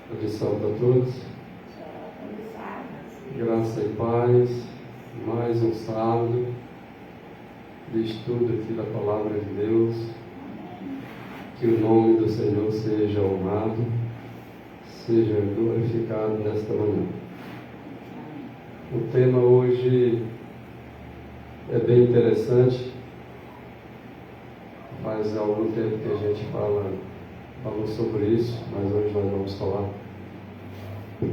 Salve a todos. Graça e paz. Mais um sábado de estudo aqui da Palavra de Deus. Que o nome do Senhor seja honrado, seja glorificado nesta manhã. O tema hoje é bem interessante. Faz algum tempo que a gente falou sobre isso, mas hoje nós vamos falar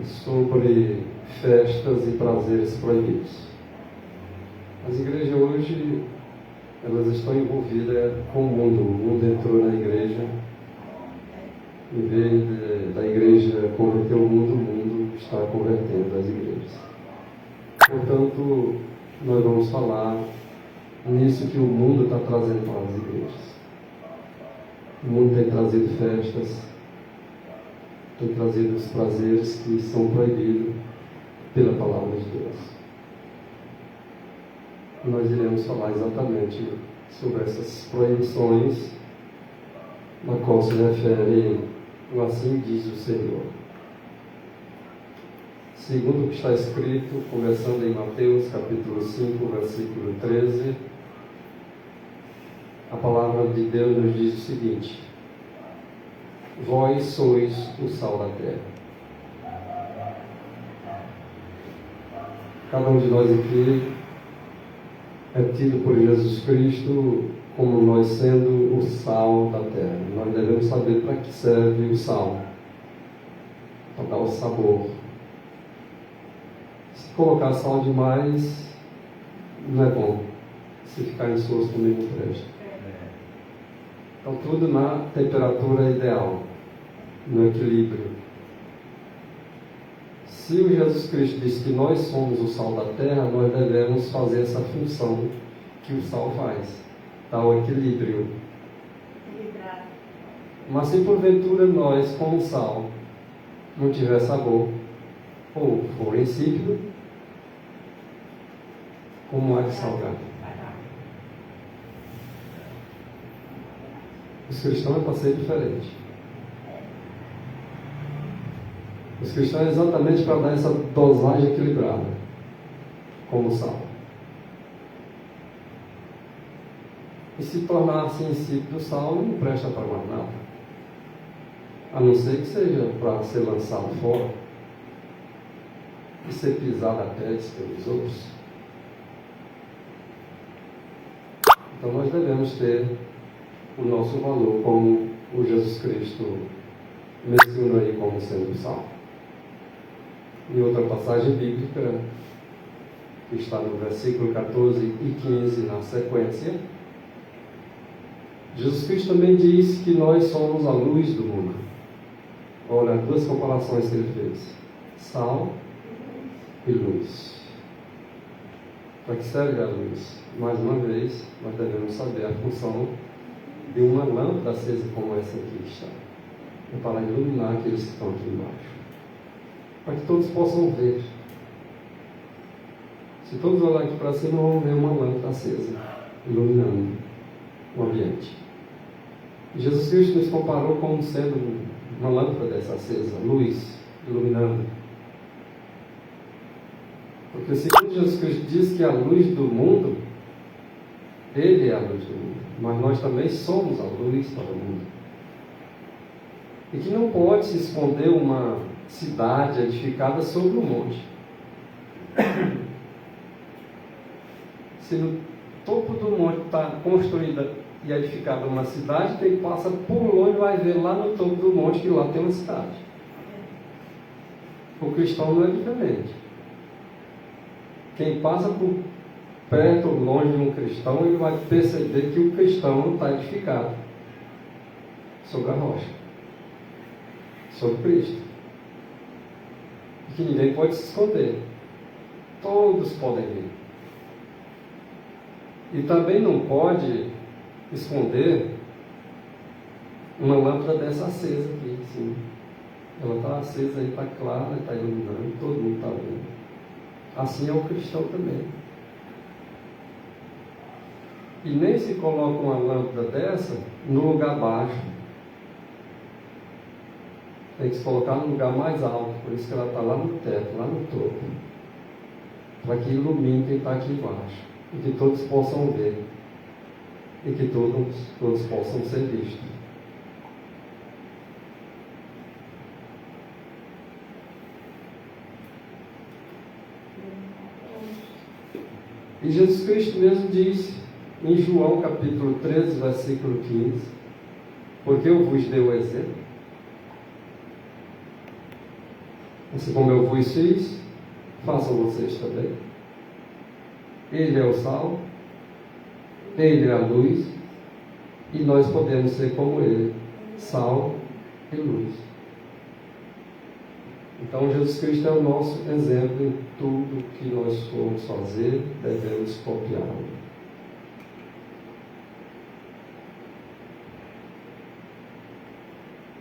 sobre festas e prazeres proibidos. As igrejas hoje, elas estão envolvidas com o mundo. O mundo entrou na igreja. Em vez da igreja converter o mundo está convertendo as igrejas. Portanto, nós vamos falar nisso que o mundo está trazendo para as igrejas. O mundo tem trazido festas, tem trazido os prazeres que são proibidos pela palavra de Deus. Nós iremos falar exatamente sobre essas proibições, na qual se refere o assim diz o Senhor. Segundo o que está escrito, começando em Mateus capítulo 5, versículo 13, a palavra de Deus nos diz o seguinte: vós sois o sal da terra. Cada um de nós aqui é tido por Jesus Cristo como nós sendo o sal da terra. Nós devemos saber para que serve o sal. Para dar o sabor. Se colocar sal demais, não é bom. Se ficar insosso também não presta. Então tudo na temperatura ideal, no equilíbrio. Se o Jesus Cristo disse que nós somos o sal da terra, nós devemos fazer essa função que o sal faz, dar o equilíbrio. Mas se porventura nós, como sal, não tiver sabor, ou for insípido, como há de salgar? Os cristãos é para ser diferente. Os cristãos é exatamente para dar essa dosagem equilibrada, como sal. E se tornar-se insípido, o sal não presta para mais nada. A não ser que seja para ser lançado fora e ser pisado a pés pelos outros. Então nós devemos ter o nosso valor, como o Jesus Cristo menciona aí como sendo sal. Em outra passagem bíblica, que está no versículo 14 e 15 na sequência, Jesus Cristo também diz que nós somos a luz do mundo. Olha, duas comparações que ele fez: sal e luz. Para que serve a luz? Mais uma vez, nós devemos saber a função de uma lâmpada acesa como essa aqui está. É para iluminar aqueles que estão aqui embaixo. Para que todos possam ver. Se todos olharem aqui para cima, vão ver uma lâmpada acesa, iluminando o ambiente. E Jesus Cristo nos comparou como sendo uma lâmpada dessa acesa, luz, iluminando. Porque segundo Jesus Cristo diz que a luz do mundo, Ele é a luz do mundo, mas nós também somos a luz para o mundo. E que não pode se esconder uma cidade edificada sobre um monte. Se no topo do monte está construída e edificada uma cidade, quem passa por longe vai ver lá no topo do monte que lá tem uma cidade. O cristão não é diferente. Quem passa por perto ou longe de um cristão, ele vai perceber que o cristão está edificado sobre a rocha, sobre Cristo. E que ninguém pode se esconder. Todos podem ver. E também não pode esconder uma lâmpada dessa acesa aqui, assim. Ela está acesa aí, está clara, está iluminando, todo mundo está vendo. Assim é o cristão também. E nem se coloca uma lâmpada dessa no lugar baixo, tem que se colocar no lugar mais alto, por isso que ela está lá no teto, lá no topo, para que ilumine quem está aqui embaixo, e que todos possam ver, e que todos possam ser vistos. E Jesus Cristo mesmo disse, em João capítulo 13, versículo 15, porque eu vos dei o exemplo, assim como eu vos fiz, façam vocês também. Ele é o sal, ele é a luz, e nós podemos ser como ele, sal e luz. Então Jesus Cristo é o nosso exemplo em tudo que nós formos fazer, devemos copiá-lo.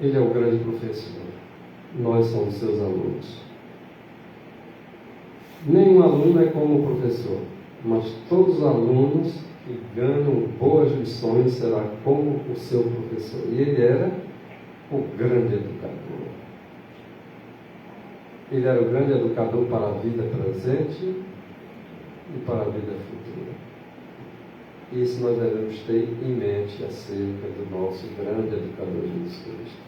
Ele é o grande professor, nós somos seus alunos. Nenhum aluno é como o professor, mas todos os alunos que ganham boas lições serão como o seu professor. E ele era o grande educador. Ele era o grande educador para a vida presente e para a vida futura. Isso nós devemos ter em mente acerca do nosso grande educador Jesus Cristo.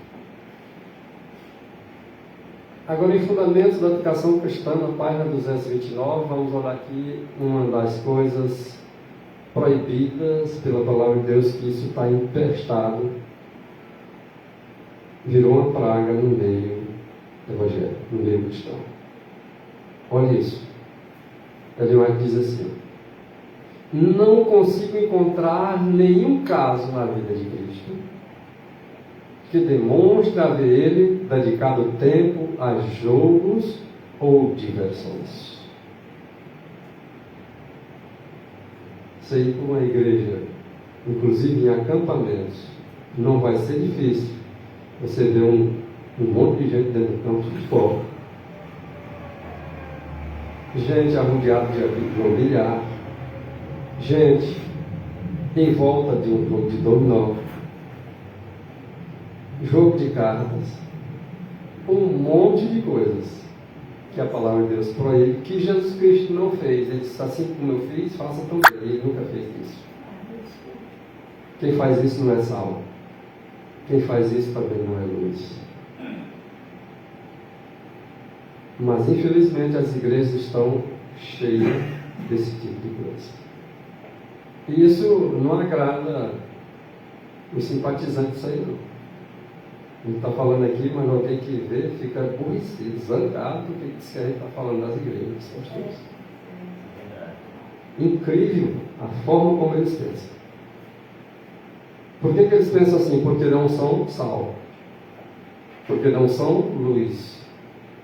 Agora, em Fundamentos da Educação Cristã, na página 229, vamos olhar aqui uma das coisas proibidas pela palavra de Deus, que isso está empestado, virou uma praga no meio evangélico, no meio cristão. Olha isso. Ellen White diz assim: não consigo encontrar nenhum caso na vida de Cristo que demonstre haver ele dedicado tempo a jogos ou diversões. Você ir para uma igreja, inclusive em acampamentos, não vai ser difícil você ver um monte de gente dentro do campo de futebol, gente arrodeada de um bilhar, gente em volta de um jogo de dominó, jogo de cartas, um monte de coisas que a palavra de Deus proíbe, que Jesus Cristo não fez. Ele disse: assim como eu fiz, faça também. Ele nunca fez isso. Quem faz isso não é salvo. Quem faz isso também não é luz. Mas infelizmente as igrejas estão cheias desse tipo de coisa. E isso não agrada os simpatizantes disso aí, não. Ele está falando aqui, mas não tem que ver, fica aborrecido, zangado, porque diz que a gente está falando das igrejas, pastores. Incrível a forma como eles pensam. Por que eles pensam assim? Porque não são sal, porque não são luz,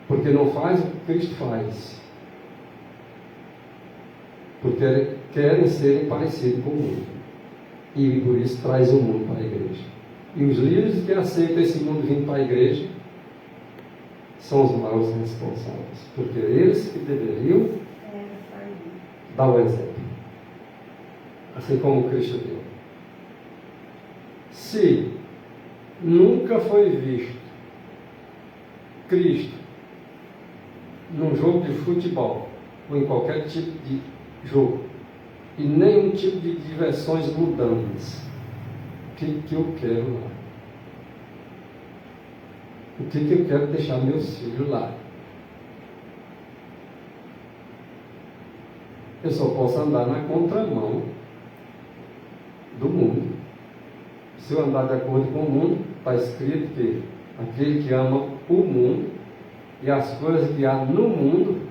porque não faz o que Cristo faz, porque querem serem parecidos com o mundo, e por isso traz o mundo para a igreja. E os líderes que aceitam esse mundo vindo para a igreja são os maiores responsáveis, porque eles que deveriam dar o exemplo, assim como Cristo deu. Se nunca foi visto Cristo num jogo de futebol ou em qualquer tipo de jogo, e nenhum tipo de diversões mundanas, o que eu quero lá? O que eu quero deixar meus filhos lá? Eu só posso andar na contramão do mundo. Se eu andar de acordo com o mundo, está escrito que aquele que ama o mundo e as coisas que há no mundo,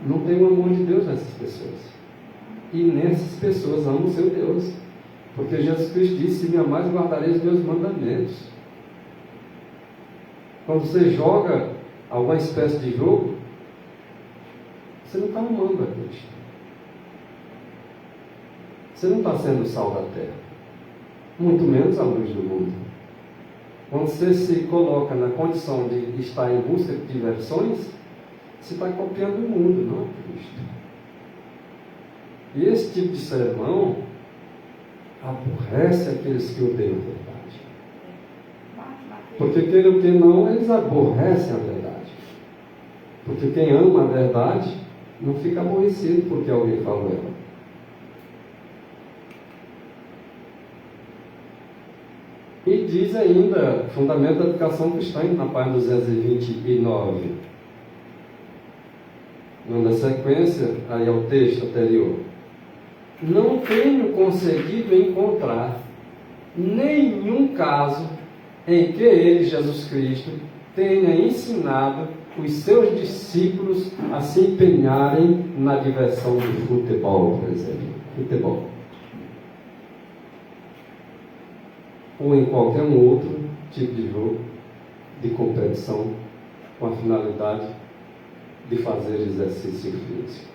não tem o amor de Deus nessas pessoas. E nessas pessoas amam o seu Deus. Porque Jesus Cristo disse: se me amares, guardareis os meus mandamentos. Quando você joga alguma espécie de jogo, você não está amando a Cristo. Você não está sendo o sal da terra, muito menos a luz do mundo. Quando você se coloca na condição de estar em busca de diversões, você está copiando o mundo, não a Cristo. E esse tipo de sermão aborrece aqueles que odeiam a verdade. Porque, queira ou que não, eles aborrecem a verdade. Porque quem ama a verdade não fica aborrecido porque alguém falou ela. E diz ainda, fundamento da educação cristã, na página 229. Na sequência, aí ao texto anterior. Não tenho conseguido encontrar nenhum caso em que ele, Jesus Cristo, tenha ensinado os seus discípulos a se empenharem na diversão do futebol, por exemplo. Futebol. Ou em qualquer um outro tipo de jogo, de competição, com a finalidade de fazer exercício físico.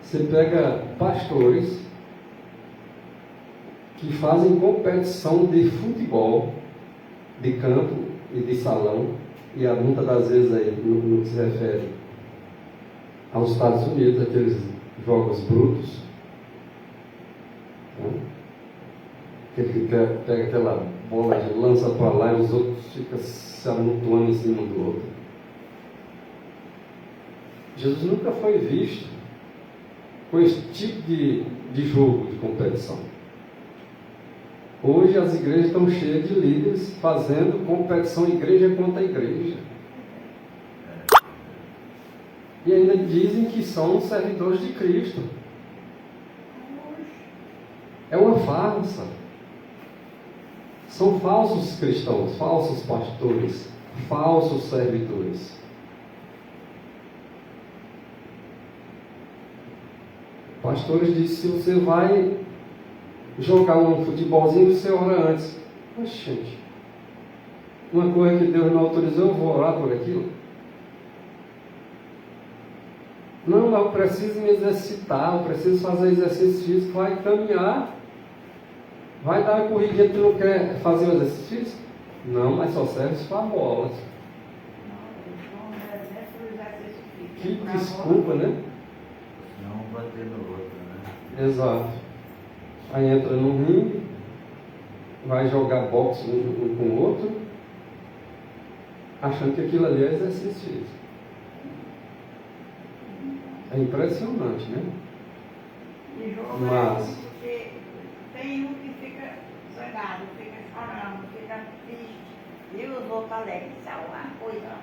Você pega pastores que fazem competição de futebol, de campo e de salão, e muitas das vezes aí, no que se refere aos Estados Unidos, aqueles jogos brutos, né? Que ele pega aquela bola e lança para lá e os outros ficam se amontoando em cima do outro. Jesus nunca foi visto com esse tipo de jogo, de competição. Hoje as igrejas estão cheias de líderes fazendo competição igreja contra igreja. E ainda dizem que são servidores de Cristo. É uma farsa. São falsos cristãos, falsos pastores, falsos servidores. Pastores dizem, se você vai jogar um futebolzinho, você ora antes. Mas, gente, uma coisa que Deus não autorizou, eu vou orar por aquilo? Não, eu preciso me exercitar, eu preciso fazer exercício físico, vai caminhar. Vai dar uma corridinha, tu não quer fazer o exercício físico? Não, mas só serve para bolas. Que desculpa, né? Não bater no outro, né? Exato. Aí entra no ringue, vai jogar boxe um com o outro, achando que aquilo ali é exercício físico. É impressionante, né? Mas porque tem um que fica zangado, fica chorando, fica triste, e os outros alegres, isso é uma coisa.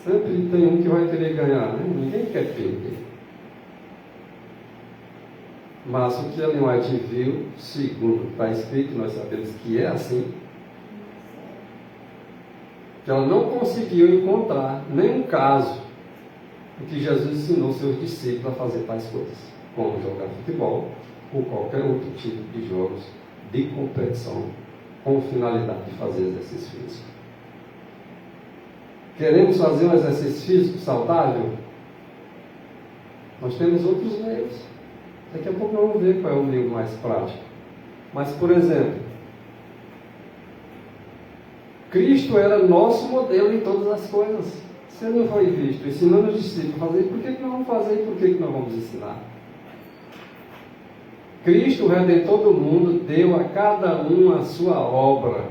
sempre tem um que vai querer ganhar, né? Ninguém quer perder. Mas o que Ellen White viu, segundo está escrito, nós sabemos que é assim, que ela não conseguiu encontrar nenhum caso em que Jesus ensinou seus discípulos a fazer tais coisas, como jogar futebol ou qualquer outro tipo de jogos de competição com finalidade de fazer exercício físico. Queremos fazer um exercício físico saudável? Nós temos outros meios. Daqui a pouco vamos ver qual é o meio mais prático. Mas, por exemplo, Cristo era nosso modelo em todas as coisas. Se ele não foi visto ensinando os discípulos a fazer, por que nós vamos fazer e por que nós vamos ensinar? Cristo, o Redentor do mundo, deu a cada um a sua obra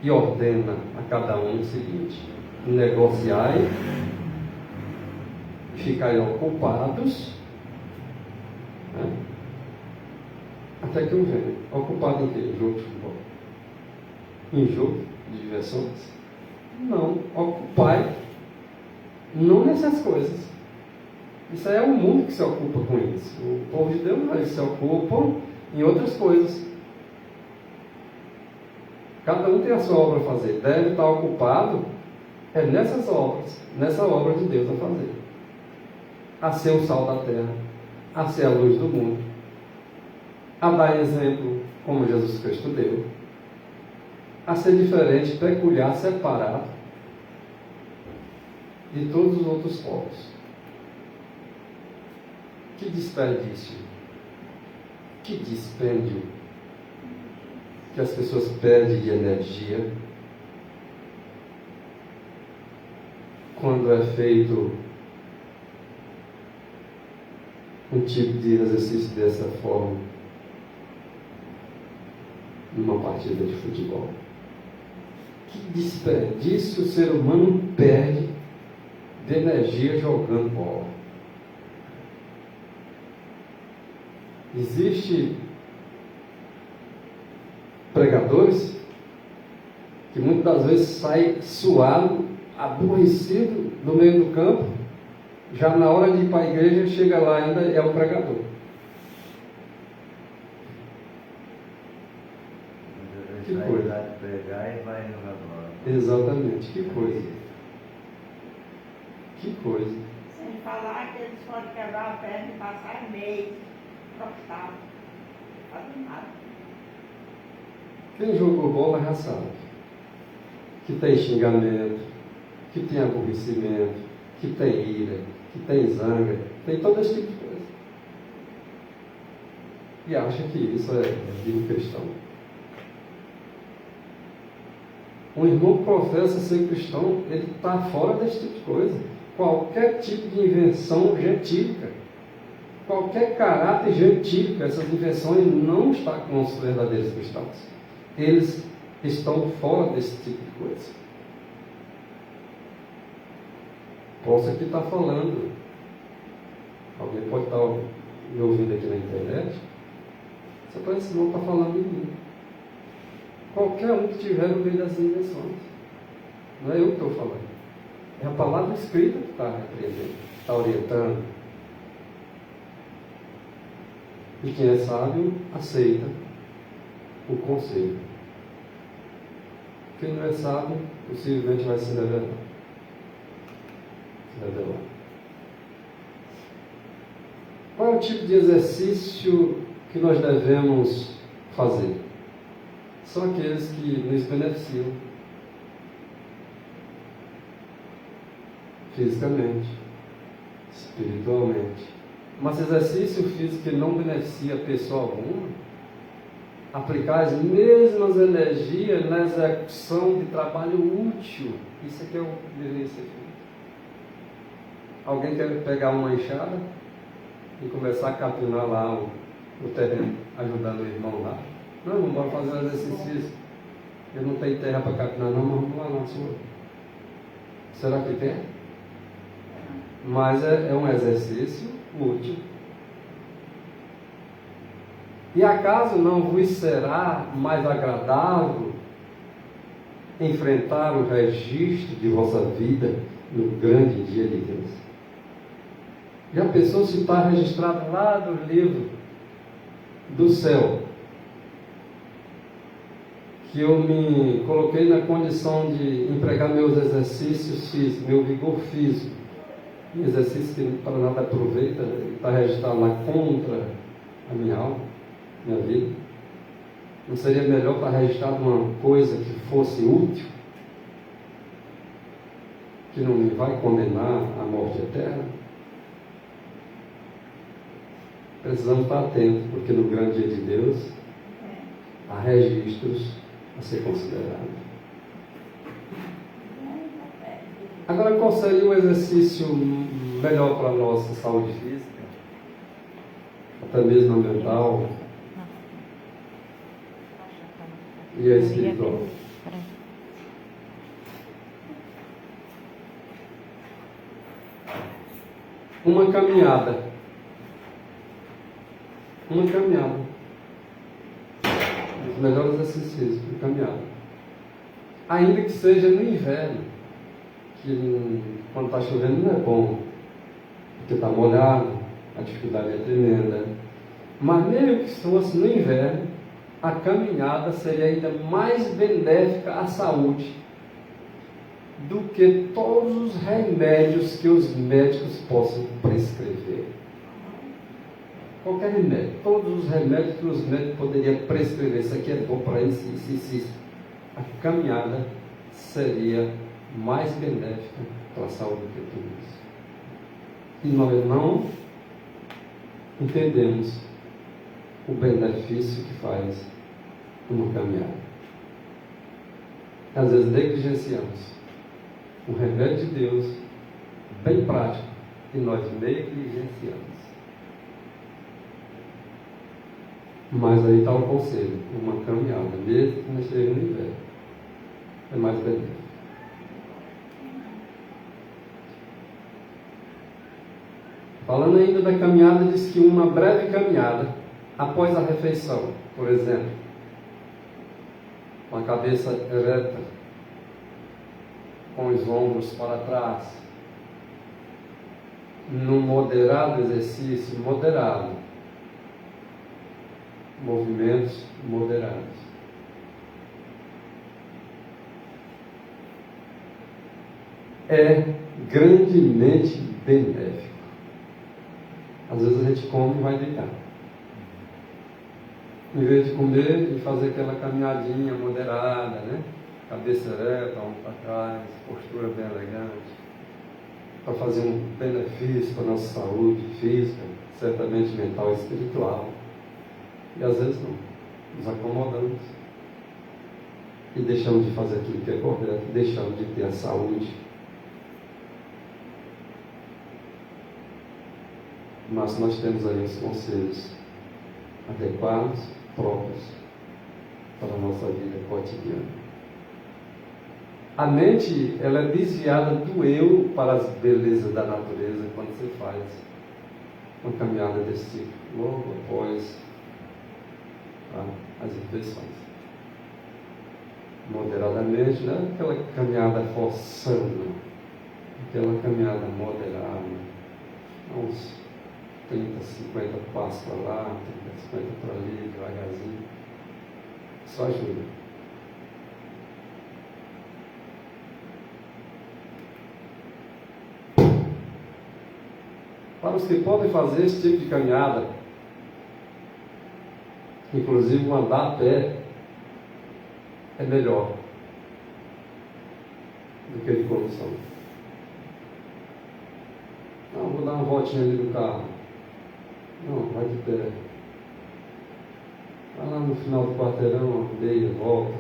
e ordena a cada um o seguinte: negociai e ficai ocupados, né? Até que eu venha. Ocupado em quê? Em jogo de futebol? Em jogo de diversões? Não. Ocupai não nessas coisas. Isso aí é o mundo que se ocupa com isso. O povo de Deus não, eles se ocupam em outras coisas. Cada um tem a sua obra a fazer. Deve estar ocupado nessas obras, nessa obra de Deus a fazer. A ser o sal da terra, a ser a luz do mundo, a dar exemplo como Jesus Cristo deu, a ser diferente, peculiar, separado de todos os outros povos. Que desperdício, que dispêndio que as pessoas perdem de energia quando é feito um tipo de exercício dessa forma. numa partida de futebol. Que desperdício o ser humano perde de energia jogando bola. Existem pregadores que muitas das vezes saem suado, aborrecido do meio do campo, já na hora de ir para a igreja, chega lá ainda é o pregador. Que coisa. Vai pregar e vai jogar bola. Exatamente, que coisa. Que coisa. Sem falar que eles podem quebrar a perna e passar meio, cortado, não fazem nada. Quem jogou bola já sabe que tem xingamento, que tem aborrecimento, que tem ira, que tem zanga, tem todo esse tipo de coisa. E acha que isso é vida cristão. Um irmão que professa ser cristão, ele está fora desse tipo de coisa. Qualquer tipo de invenção gentílica, qualquer caráter gentílico, essas invenções não estão com os verdadeiros cristãos. Eles estão fora desse tipo de coisa. Posso aqui estar falando, alguém pode estar me ouvindo aqui na internet, você parece que não está falando de mim. Qualquer um que tiver no meio das invenções. Não é eu que estou falando. É a palavra escrita que está repreendendo, está orientando. E quem é sábio, aceita o conselho. Quem não é sábio, possivelmente vai se revelar. Qual é o tipo de exercício que nós devemos fazer? São aqueles que nos beneficiam fisicamente, espiritualmente. Mas exercício físico que não beneficia pessoa alguma, aplicar as mesmas energias na execução de trabalho útil, isso é que eu deveria ser feito. Alguém quer pegar uma enxada e começar a capinar lá o terreno, ajudando o irmão lá? Não, vamos embora fazer um exercício. Eu não tenho terra para capinar, não, mas vamos lá na sua. Será que tem? Mas é um exercício útil. E acaso não vos será mais agradável enfrentar o registro de vossa vida no grande dia de Deus? Já pensou se está registrado lá no livro do céu, que eu me coloquei na condição de empregar meus exercícios físicos, meu vigor físico, exercício que para nada aproveita, está registrado lá contra a minha alma, minha vida? Não seria melhor estar registrado uma coisa que fosse útil, que não me vai condenar à morte eterna? Precisamos estar atentos, porque no grande dia de Deus há registros a ser considerados. Agora, qual seria o exercício melhor para a nossa saúde física? Até mesmo a mental e a espiritual. Uma caminhada. Uma caminhada. Os melhores exercícios de caminhada. Ainda que seja no inverno, que quando está chovendo não é bom, porque está molhado, a dificuldade é tremenda. Mas mesmo que fosse no inverno, a caminhada seria ainda mais benéfica à saúde do que todos os remédios que os médicos possam prescrever. Qualquer remédio, todos os remédios que os médicos poderiam prescrever, isso aqui é bom para isso, isso. A caminhada seria mais benéfica para a saúde do que tudo isso. E nós não entendemos o benefício que faz uma caminhada. Às vezes negligenciamos um remédio de Deus bem prático e nós negligenciamos. Mas aí está o conselho, uma caminhada, mesmo que não esteja no inverno, é mais benéfico. Falando ainda da caminhada, diz que uma breve caminhada após a refeição, por exemplo, com a cabeça ereta, com os ombros para trás, num moderado exercício, movimentos moderados. É grandemente benéfico. Às vezes a gente come e vai deitar. Em vez de comer e fazer aquela caminhadinha moderada, né? Cabeça ereta, ombro para trás, postura bem elegante, para fazer um benefício para a nossa saúde física, certamente mental e espiritual. E às vezes não. Nos acomodamos e deixamos de fazer aquilo que é correto, deixamos de ter a saúde. Mas nós temos aí os conselhos adequados, próprios para a nossa vida cotidiana. A mente, ela é desviada do eu para as belezas da natureza quando você faz uma caminhada desse tipo, logo após as refeições. Moderadamente, não é aquela caminhada forçando, aquela caminhada moderada, uns 30, 50 passos para lá, 30, 50 para ali, devagarzinho. Isso ajuda. Para os que podem fazer esse tipo de caminhada, inclusive andar a pé, é melhor do que de condução. Não, vou dar uma voltinha ali no carro. Não, vai de pé. Vai lá no final do quarteirão, meia, volta.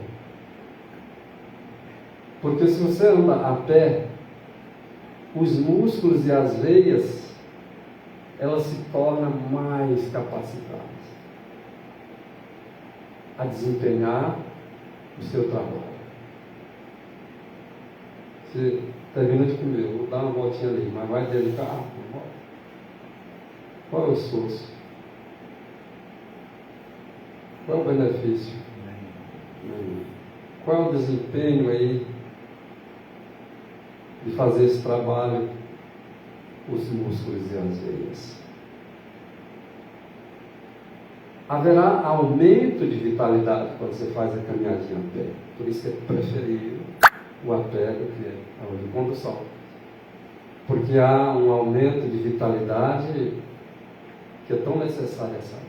Porque se você anda a pé, os músculos e as veias, elas se tornam mais capacitadas a desempenhar o seu trabalho. Você termina de comer, vou dar uma voltinha ali, mas vai dentro do carro, não volta. Qual é o esforço? Qual é o benefício? Qual é o desempenho aí de fazer esse trabalho, os músculos e as veias? Haverá aumento de vitalidade quando você faz a caminhadinha a pé. Por isso que é preferível o a pé do que a de condução. Porque há um aumento de vitalidade que é tão necessário à saúde.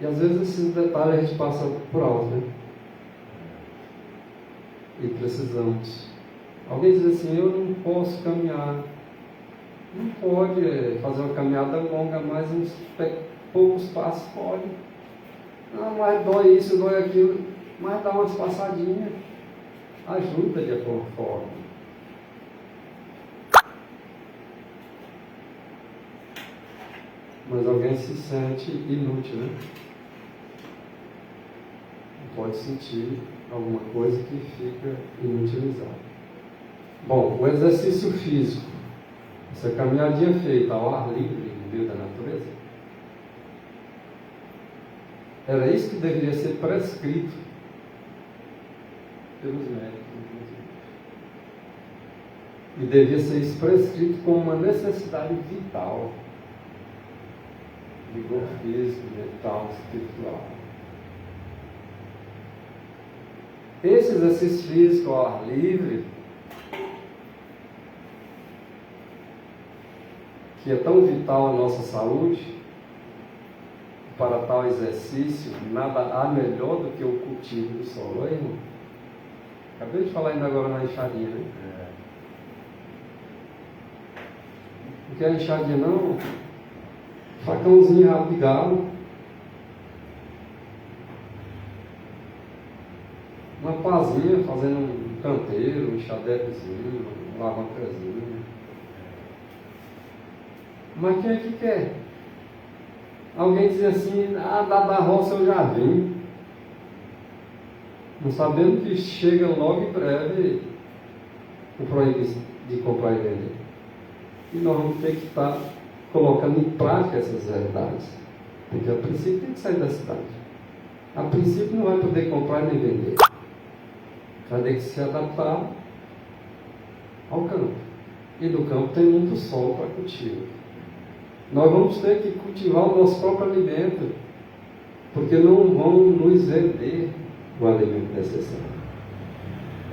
E às vezes esses detalhes a gente passa por alto, né? E precisamos. Alguém diz assim, eu não posso caminhar. Não pode fazer uma caminhada longa, mas uns poucos passos pode. Não, mas dói isso, dói aquilo. Mas dá umas passadinhas. Ajuda de alguma forma. Mas alguém se sente inútil, né? Pode sentir alguma coisa que fica inutilizada. Bom, o exercício físico. Essa caminhadinha feita ao ar livre, no meio da natureza, era isso que deveria ser prescrito pelos médicos, inclusive. E devia ser isso prescrito como uma necessidade vital, vigor físico, mental, espiritual. Esse exercício físico ao ar livre, que é tão vital à nossa saúde, para tal exercício, nada há melhor do que o cultivo do solo. Aí, irmão? Acabei de falar ainda agora na enxadinha, né? Não quer enxadinha não? Facãozinho rabo de galo. Uma pazinha fazendo um canteiro, um enxadetezinho, uma alavancazinha. Mas quem é que quer? Alguém dizia assim, da roça eu já vim. Não sabendo que chega logo em breve o proibido de comprar e vender. E nós vamos ter que estar colocando em prática essas verdades. Porque a princípio tem que sair da cidade. A princípio não vai poder comprar nem vender. Vai ter que se adaptar ao campo. E do campo tem muito solo para cultivo. Nós vamos ter que cultivar o nosso próprio alimento, porque não vão nos vender o alimento necessário.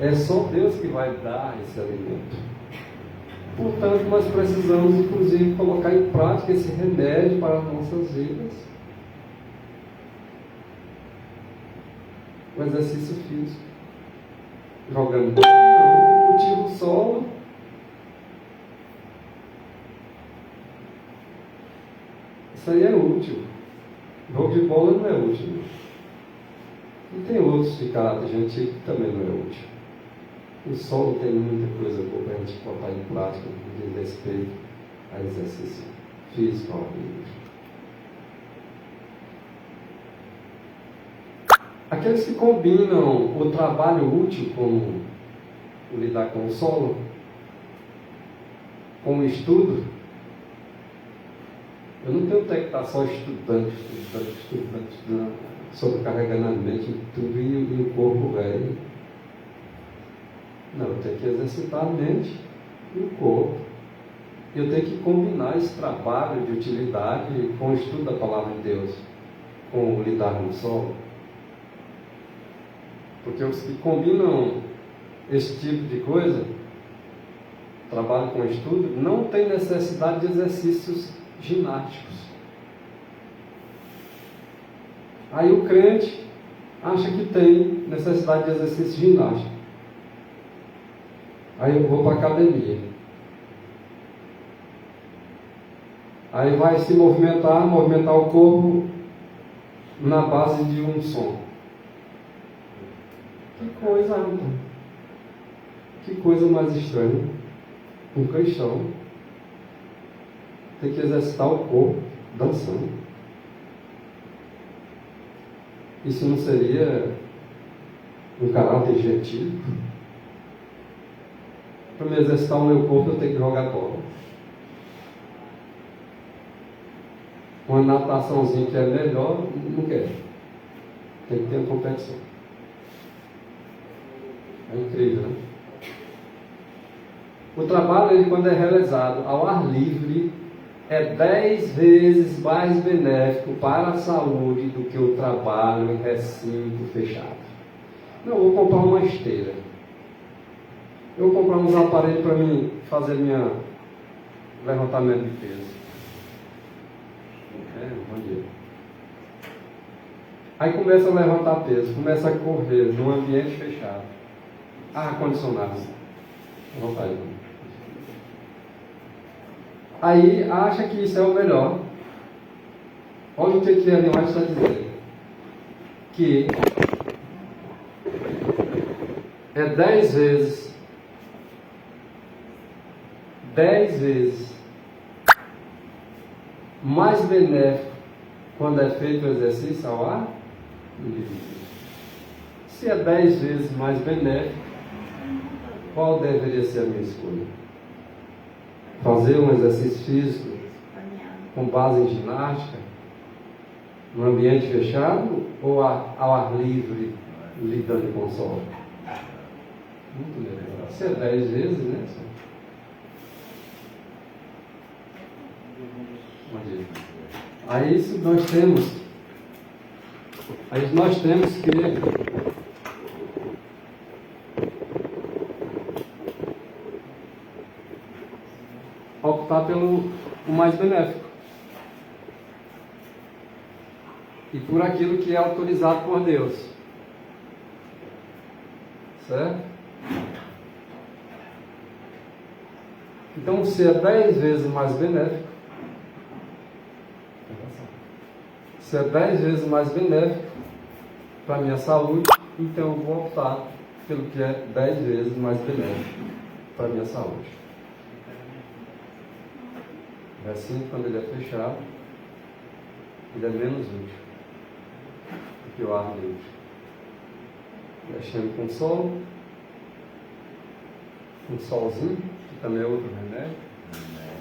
É só Deus que vai dar esse alimento. Portanto, nós precisamos, inclusive, colocar em prática esse remédio para as nossas vidas. O exercício físico. Jogando bola, não. Cultivo o solo. Isso aí é útil. Jogo de bola não é útil. E tem outros de caráter antigo que também não é útil. O solo tem muita coisa boa para a gente botar em prática no que diz respeito a exercício físico ao livre. Aqueles que combinam o trabalho útil com o lidar com o solo, com o estudo, eu não tenho tempo que estar só estudando, sobrecarregando a mente em tudo e o corpo velho. Não, eu tenho que exercitar a mente e o corpo. Eu tenho que combinar esse trabalho de utilidade com o estudo da palavra de Deus, com o lidar no solo. Porque os que combinam esse tipo de coisa, trabalho com estudo, não tem necessidade de exercícios ginásticos. Aí o crente acha que tem necessidade de exercício ginástico. Aí eu vou para a academia. Aí vai se movimentar o corpo na base de um som. Que coisa, então. Que coisa mais estranha. Um cristão tem que exercitar o corpo dançando. Isso não seria um caráter gentil? Para me exercitar o meu corpo, eu tenho que jogar bola. Uma nataçãozinha que é melhor, não quero. Tem que ter uma competição. É incrível, né? O trabalho, ele, quando é realizado ao ar livre, é 10 vezes mais benéfico para a saúde do que o trabalho em recinto fechado. Não, eu vou comprar uma esteira. Eu vou comprar uns aparelhos para mim fazer minha levantamento de peso. Bom dia. Aí começa a levantar peso, começa a correr num ambiente fechado. Ar-condicionado. Vontade. Aí acha que isso é o melhor. Olha o que a linguagem está dizendo. Que é 10 vezes mais benéfico quando é feito o exercício ao ar livre. Se é 10 vezes mais benéfico, qual deveria ser a minha escolha? Fazer um exercício físico com base em ginástica, no ambiente fechado, ou ao ar livre, lidando com o sol? Muito melhor. Se é 10 vezes, né? Aí isso nós temos que optar pelo o mais benéfico e por aquilo que é autorizado por Deus, certo? Então, se é 10 vezes mais benéfico, para a minha saúde, então eu vou optar pelo que é 10 vezes mais benéfico para a minha saúde. Assim, quando ele é fechado, ele é menos útil do que o ar livre. Mexendo com o solo, um solzinho, que também é outro remédio.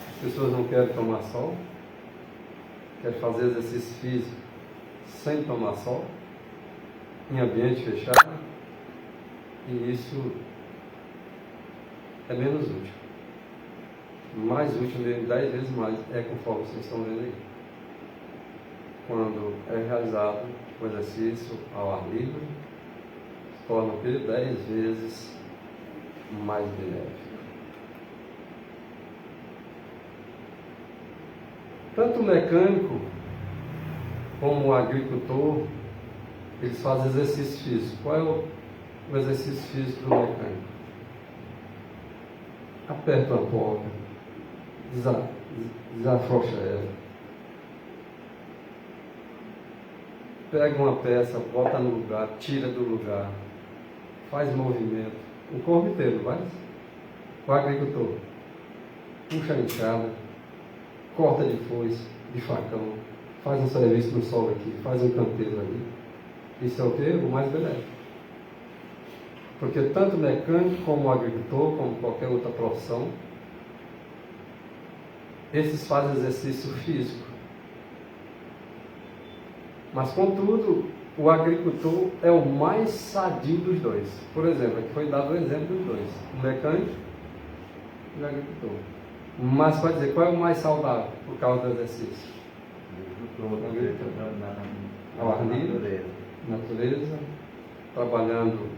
As pessoas não querem tomar sol, querem fazer exercício físico sem tomar sol, em ambiente fechado, e isso é menos útil. Mais útil mesmo, 10 vezes mais, é conforme vocês estão vendo aí. Quando é realizado o exercício ao ar livre, se torna o quê? 10 vezes mais benéfico. Tanto o mecânico como o agricultor, eles fazem exercício físico. Qual é o exercício físico do mecânico? Aperta a porta, desafrouxa ela, pega uma peça, bota no lugar, tira do lugar, faz movimento, o corpo inteiro, vai? O agricultor puxa a enxada, corta de foice, de facão, faz um serviço no solo aqui, faz um canteiro ali. Isso é o quê? O mais benéfico. Porque tanto o mecânico como o agricultor, como qualquer outra profissão, esses fazem exercício físico. Mas, contudo, o agricultor é o mais sadio dos dois. Por exemplo, aqui foi dado o exemplo dos dois, o mecânico e o agricultor. Mas, pode dizer, qual é o mais saudável por causa do exercício? Ao ar livre, natureza, trabalhando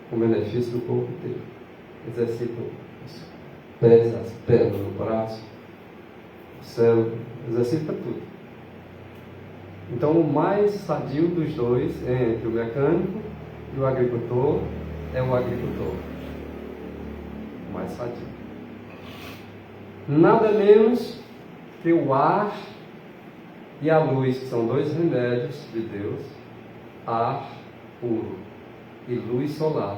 com benefício do corpo inteiro. Exercita os pés, as pernas, o braço, o cérebro, exercita tudo. Então, o mais sadio dos dois, entre o mecânico e o agricultor, é o agricultor. O mais sadio. Nada menos que o ar e a luz, que são dois remédios de Deus, ar puro e luz solar,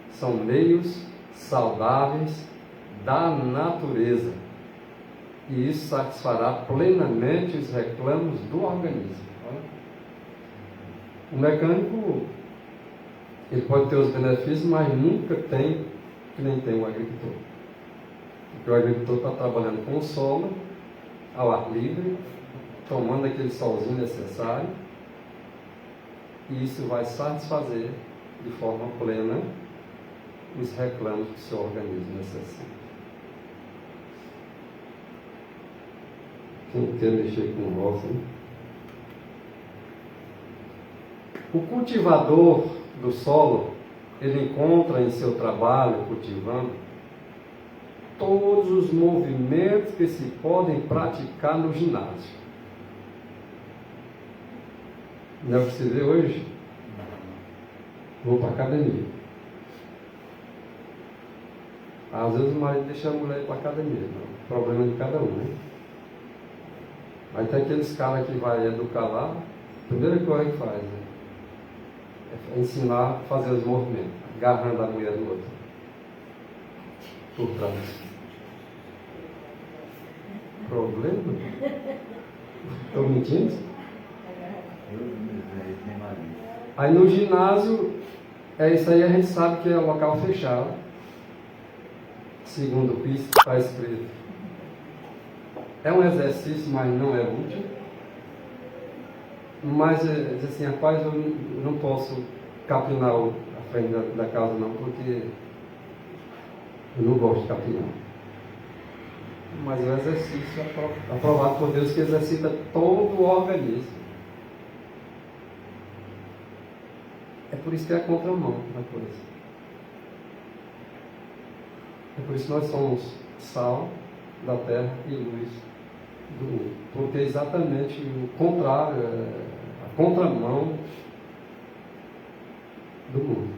são meios saudáveis da natureza, e isso satisfará plenamente os reclamos do organismo. O mecânico, ele pode ter os benefícios, mas nunca tem que nem tem o agricultor. Porque o agricultor está trabalhando com o solo, ao ar livre, tomando aquele solzinho necessário, e isso vai satisfazer de forma plena os reclamos que o seu organismo necessita. Quem quer mexer com roça, né? O cultivador do solo, ele encontra em seu trabalho cultivando todos os movimentos que se podem praticar no ginásio. Não é o que se vê hoje? Vou para a academia. Às vezes o marido deixa a mulher ir para a academia. Não. Problema de cada um, né? Aí tem aqueles caras que vai educar lá, a primeira coisa que faz, né? É ensinar a fazer os movimentos, agarrando a mulher do outro por trás. Problema? Estou mentindo? Aí no ginásio, isso aí a gente sabe que é local fechado, segundo o que está escrito. É um exercício, mas não é útil. Mas, diz assim, rapaz, eu não posso capinar a frente da casa não, porque eu não gosto de capinar. Mas é um exercício aprovado por Deus que exercita todo o organismo. É por isso que é a contramão da coisa. É por isso que nós somos sal da terra e luz do mundo. Porque é exatamente o contrário, a contramão do mundo.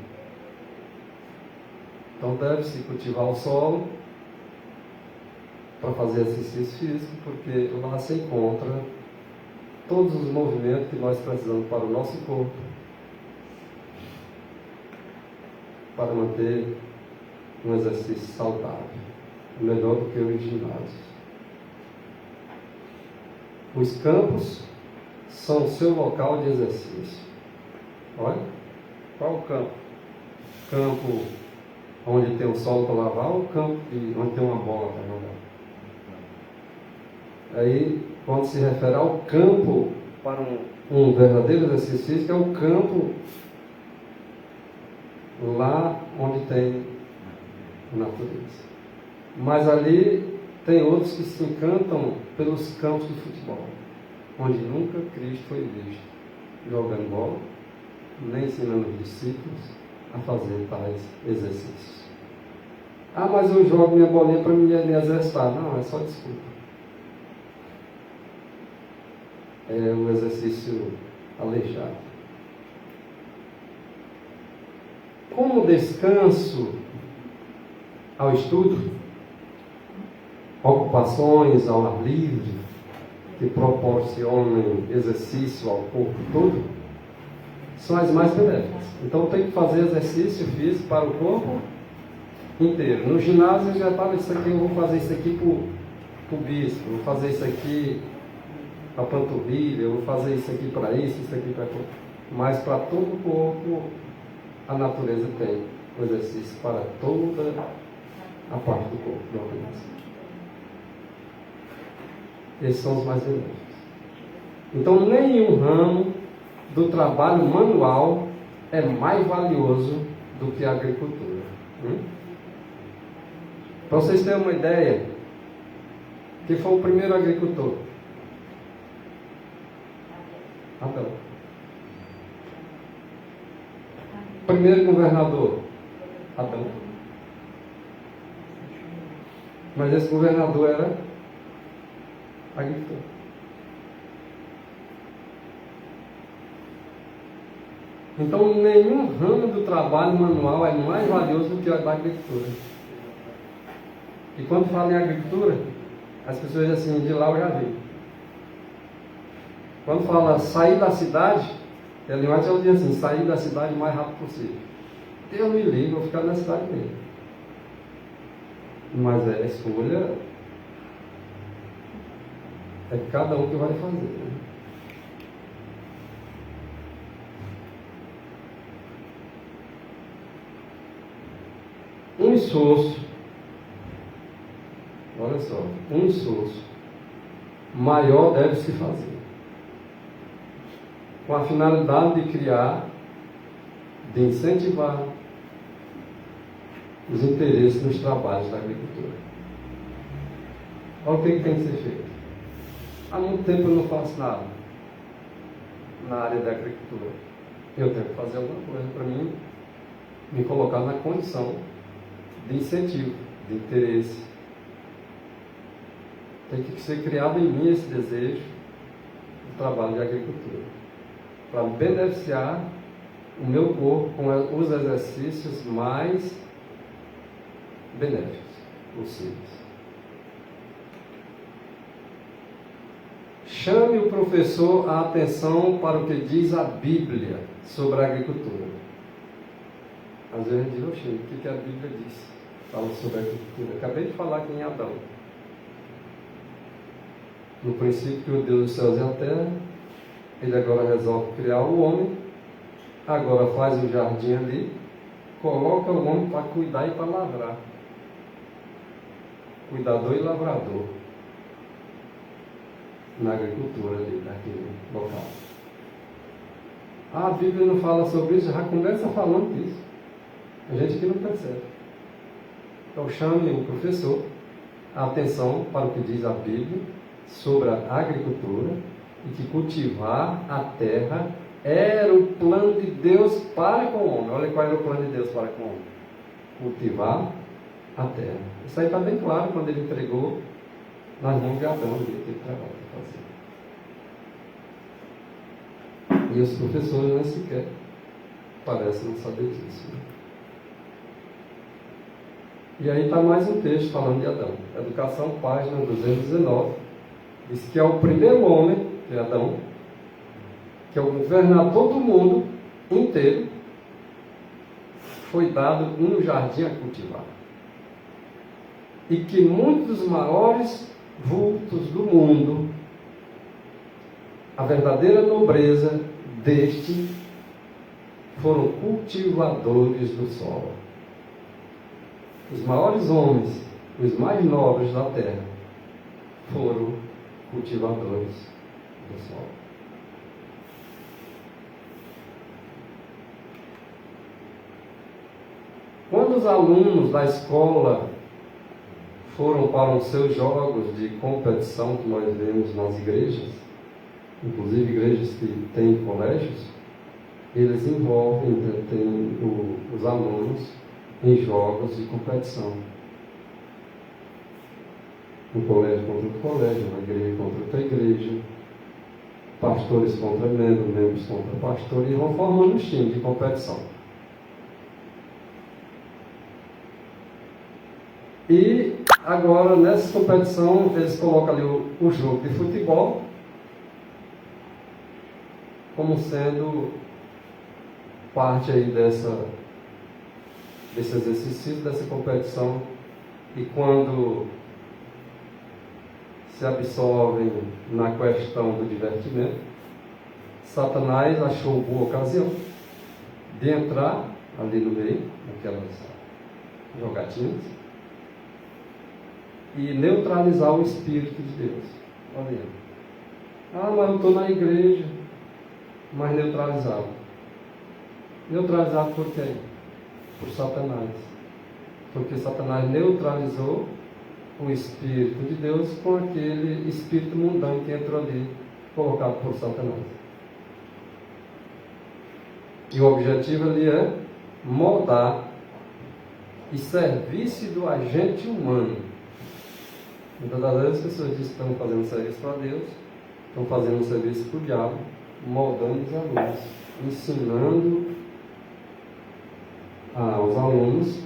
Então deve-se cultivar o solo para fazer exercício físico, porque lá se encontra todos os movimentos que nós precisamos para o nosso corpo, para manter um exercício saudável, melhor do que o ginásio. Os campos são o seu local de exercício. Olha, qual o campo? Campo onde tem o solo para lavar ou campo onde tem uma bola para jogar? Aí, quando se refere ao campo para um verdadeiro exercício físico, é o campo lá onde tem natureza. Mas ali tem outros que se encantam pelos campos do futebol, onde nunca Cristo foi visto jogando bola, nem ensinando os discípulos a fazer tais exercícios. Ah, mas eu jogo minha bolinha para me exercitar. Não, é só desculpa. É um exercício aleijado. Como descanso ao estudo, ocupações ao ar livre, que proporcionam exercício ao corpo todo, são as mais benéficas. Então tem que fazer exercício físico para o corpo inteiro. No ginásio já estava isso aqui, eu vou fazer isso aqui para o bíceps, vou fazer isso aqui para a panturrilha, eu vou fazer isso aqui para isso aqui para aquilo. Mas para todo o corpo, a natureza tem o exercício para toda a parte do corpo do organismo. Esses são os mais benéficos. Então, nenhum ramo do trabalho manual é mais valioso do que a agricultura. Para vocês terem uma ideia, quem foi o primeiro agricultor? Adão. Primeiro governador? Adão. Mas esse governador era agricultor. Então, nenhum ramo do trabalho manual é mais valioso do que a da agricultura. E quando fala em agricultura, as pessoas dizem assim, de lá eu já vi. Quando fala sair da cidade, a linguagem ela diz assim, sair da cidade o mais rápido possível. Eu me livre, vou ficar na cidade mesmo. Mas a escolha é cada um que vai fazer. Né? Um esforço, olha só, um esforço maior deve se fazer, com a finalidade de criar, de incentivar os interesses nos trabalhos da agricultura. Olha o que tem que ser feito. Há muito tempo eu não faço nada na área da agricultura. Eu tenho que fazer alguma coisa para mim me colocar na condição de incentivo, de interesse. Tem que ser criado em mim esse desejo do trabalho de agricultura, para beneficiar o meu corpo com os exercícios mais benéficos possíveis. Chame o professor a atenção para o que diz a Bíblia sobre a agricultura. Às vezes a gente diz, oxe, o que a Bíblia diz? Fala sobre a agricultura. Acabei de falar aqui em Adão. No princípio criou Deus os céus e a terra. Ele agora resolve criar o homem. Agora faz um jardim ali. Coloca o homem para cuidar e para lavrar. Cuidador e lavrador. Na agricultura ali, daquele local. A Bíblia não fala sobre isso, já começa falando disso. A gente aqui não percebe. Então chame o professor a atenção para o que diz a Bíblia sobre a agricultura e que cultivar a terra era o plano de Deus para com o homem. Olha qual era o plano de Deus para com o homem. Cultivar a terra. Isso aí está bem claro quando ele entregou nas mãos de Adão aquele trabalho para fazer. E os professores nem sequer parecem não saber disso. Né? E aí está mais um texto falando de Adão. Educação, página 219. Diz que é o primeiro homem, que é Adão, que é o governador do mundo inteiro, foi dado um jardim a cultivar. E que muitos dos maiores vultos do mundo a verdadeira nobreza deste foram cultivadores do solo. Os maiores homens, os mais nobres da terra, foram cultivadores do solo. Quando os alunos da escola foram para os seus jogos de competição que nós vemos nas igrejas, inclusive igrejas que têm colégios, eles envolvem, os alunos em jogos de competição. Um colégio contra outro colégio, uma igreja contra outra igreja, pastores contra membros, membros contra pastores, e vão formando um time de competição. E agora, nessa competição, eles colocam ali o jogo de futebol como sendo parte aí desse exercício, dessa competição. E quando se absorvem na questão do divertimento, Satanás achou boa ocasião de entrar ali no meio, naquelas jogatinas, e neutralizar o Espírito de Deus. Olha, mas eu estou na igreja, mas neutralizado. Neutralizado por quem? Por Satanás. Porque Satanás neutralizou o Espírito de Deus com aquele espírito mundano que entrou ali, colocado por Satanás. E o objetivo ali é moldar e servir-se do agente humano. Muitas das vezes as pessoas dizem que estão fazendo serviço para Deus, estão fazendo um serviço para o diabo, moldando os alunos, ensinando aos alunos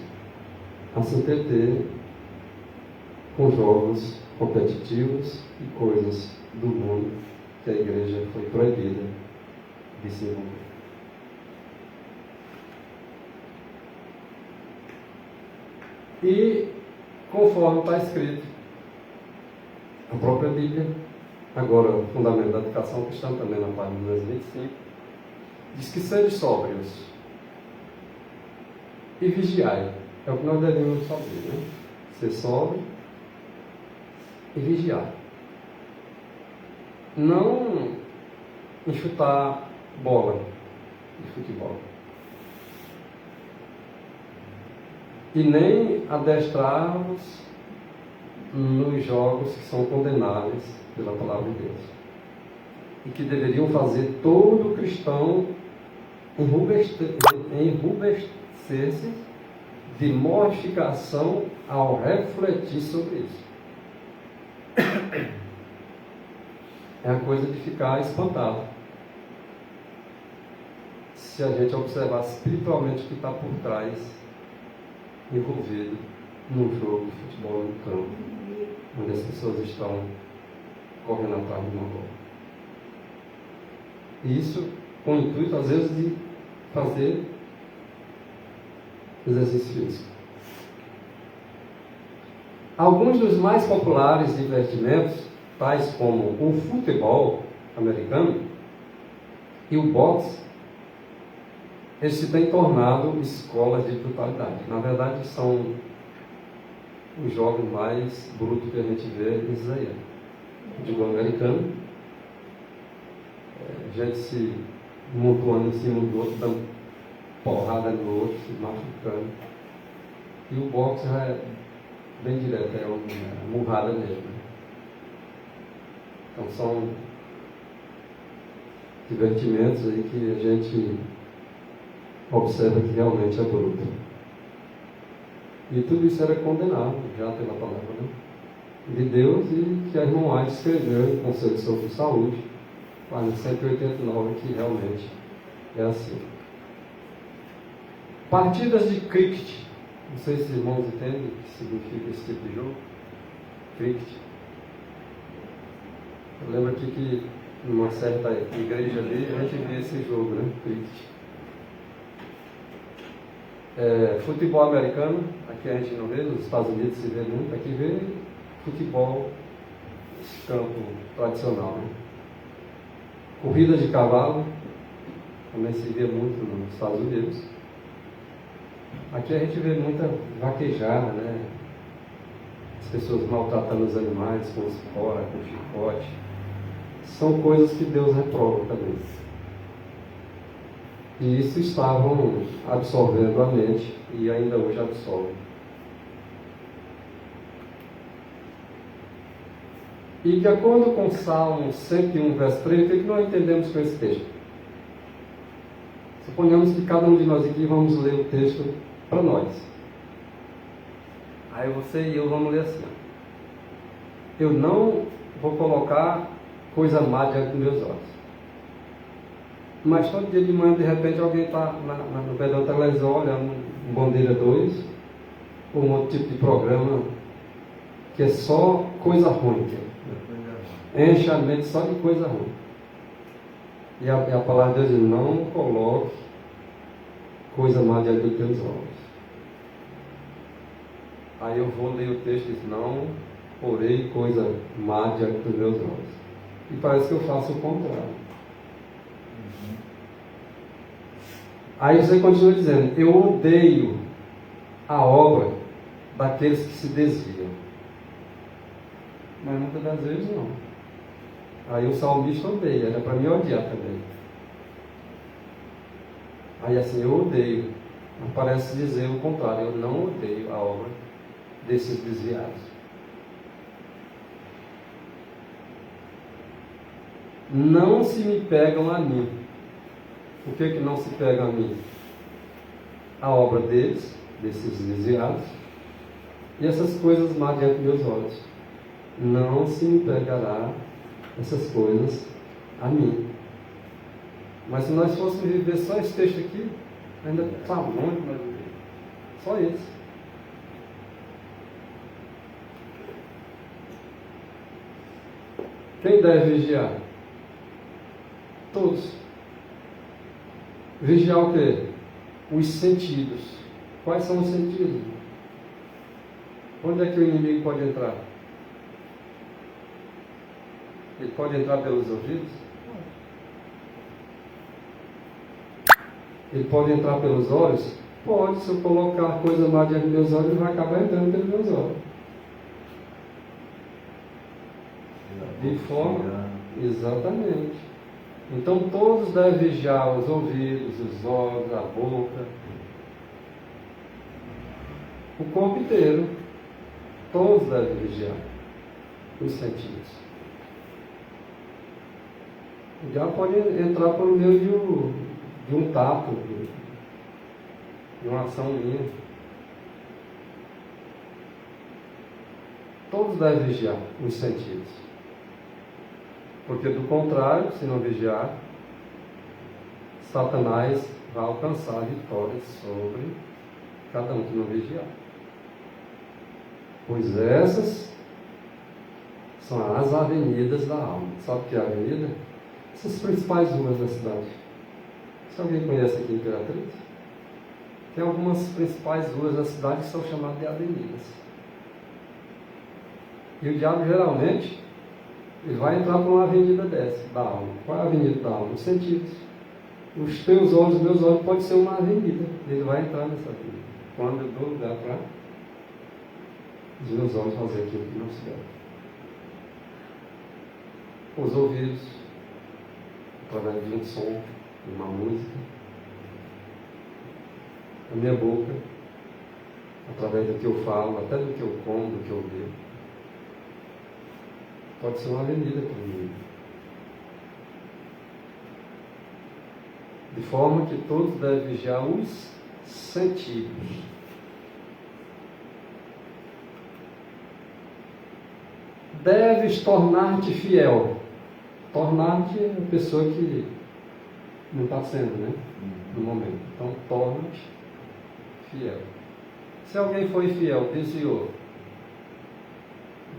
a se entreter com jogos competitivos e coisas do mundo que a igreja foi proibida de se envolver. E, conforme está escrito, a própria Bíblia, agora o Fundamento da Educação Cristã, também na página 225, diz que sede sóbrios e vigiai. É o que nós devemos fazer, né? Ser sóbrio e vigiar. Não enxutar bola de futebol. E nem adestrar-vos nos jogos que são condenáveis pela palavra de Deus. E que deveriam fazer todo cristão enrubescer-se de mortificação ao refletir sobre isso. É a coisa de ficar espantado. Se a gente observar espiritualmente o que está por trás, envolvido num jogo de futebol no campo, onde as pessoas estão correndo atrás de uma bola. E isso com o intuito, às vezes, de fazer exercício físico. Alguns dos mais populares divertimentos, tais como o futebol americano e o boxe, eles se têm tornado escolas de brutalidade. Na verdade, são os jogos mais brutos que a gente vê nesses aí. O futebol americano, gente se mutuando em cima do outro, dando porrada no outro, se machucando. E o boxe é bem direto, é uma murrada mesmo. Então são divertimentos aí que a gente observa que realmente é bruto. E tudo isso era condenado já pela palavra, né, de Deus, e que a irmã White escreveu em Conselho sobre Saúde, página 189, que realmente é assim. Partidas de cricket. Não sei se os irmãos entendem o que significa esse tipo de jogo. Cricket. Eu lembro aqui que numa certa igreja ali a gente vê esse jogo, né? Cricket. Futebol americano, aqui a gente não vê, nos Estados Unidos se vê muito, aqui vê futebol, esse campo tradicional, né? corrida de cavalo, também se vê muito nos Estados Unidos. Aqui a gente vê muita vaquejada, né? As pessoas maltratando os animais com espora, com chicote. São coisas que Deus reprova também. E isso estavam absorvendo a mente e ainda hoje absorvem. E de acordo com Salmo 101, verso 3, o que nós entendemos com esse texto? Suponhamos que cada um de nós aqui vamos ler o texto para nós. Aí você e eu vamos ler assim. Eu não vou colocar coisa má diante dos meus olhos. Mas todo dia de manhã, de repente, alguém está no pé da televisão olhando um Bandeira 2 ou um outro tipo de programa que é só coisa ruim. Enche a mente só de coisa ruim. E a palavra de Deus diz, não coloque coisa má diante dos teus olhos. Aí eu vou ler o texto e diz, não porei coisa má diante dos meus olhos. E parece que eu faço o contrário. Aí você continua dizendo, eu odeio a obra daqueles que se desviam. Mas muitas das vezes não. Aí o salmista odeia, era para mim odiar também. Aí assim, eu odeio. Mas parece dizer o contrário, eu não odeio a obra desses desviados. Não se me pegam a mim. O que não se pega a mim? A obra deles, desses desviados, e essas coisas má diante dos meus olhos. Não se me pegará essas coisas a mim. Mas se nós fôssemos viver só esse texto aqui, ainda está longe mais viver. Só esse. Quem deve vigiar? Todos. Vigiar o quê? Os sentidos. Quais são os sentidos? Onde é que o inimigo pode entrar? Ele pode entrar pelos ouvidos? Ele pode entrar pelos olhos? Pode, se eu colocar coisa má diante dos meus olhos, ele vai acabar entrando pelos meus olhos. De forma... Exatamente. Então todos devem vigiar os ouvidos, os olhos, a boca, o corpo inteiro. Todos devem vigiar os sentidos. O diabo pode entrar por meio de um tato, de uma ação minha. Todos devem vigiar os sentidos. Porque do contrário, se não vigiar, Satanás vai alcançar vitórias sobre cada um que não vigiar. Pois essas são as avenidas da alma. Sabe o que é a avenida? Essas principais ruas da cidade. Se alguém conhece aqui Imperatriz, tem algumas principais ruas da cidade que são chamadas de avenidas. E o diabo geralmente ele vai entrar por uma avenida dessa, da alma. Qual é a avenida da alma? Os sentidos. Os teus olhos, os meus olhos, pode ser uma avenida. Ele vai entrar nessa avenida. Quando eu dou lugar para os meus olhos fazer aquilo que não se deve. Os ouvidos, através de um som, de uma música. A minha boca, através do que eu falo, até do que eu como, do que eu bebo. Pode ser uma avenida para mim. De forma que todos devem vigiar os sentidos. Deves tornar-te fiel. Tornar-te é a pessoa que não está sendo, né? No momento. Então, torna-te fiel. Se alguém foi fiel, desviou,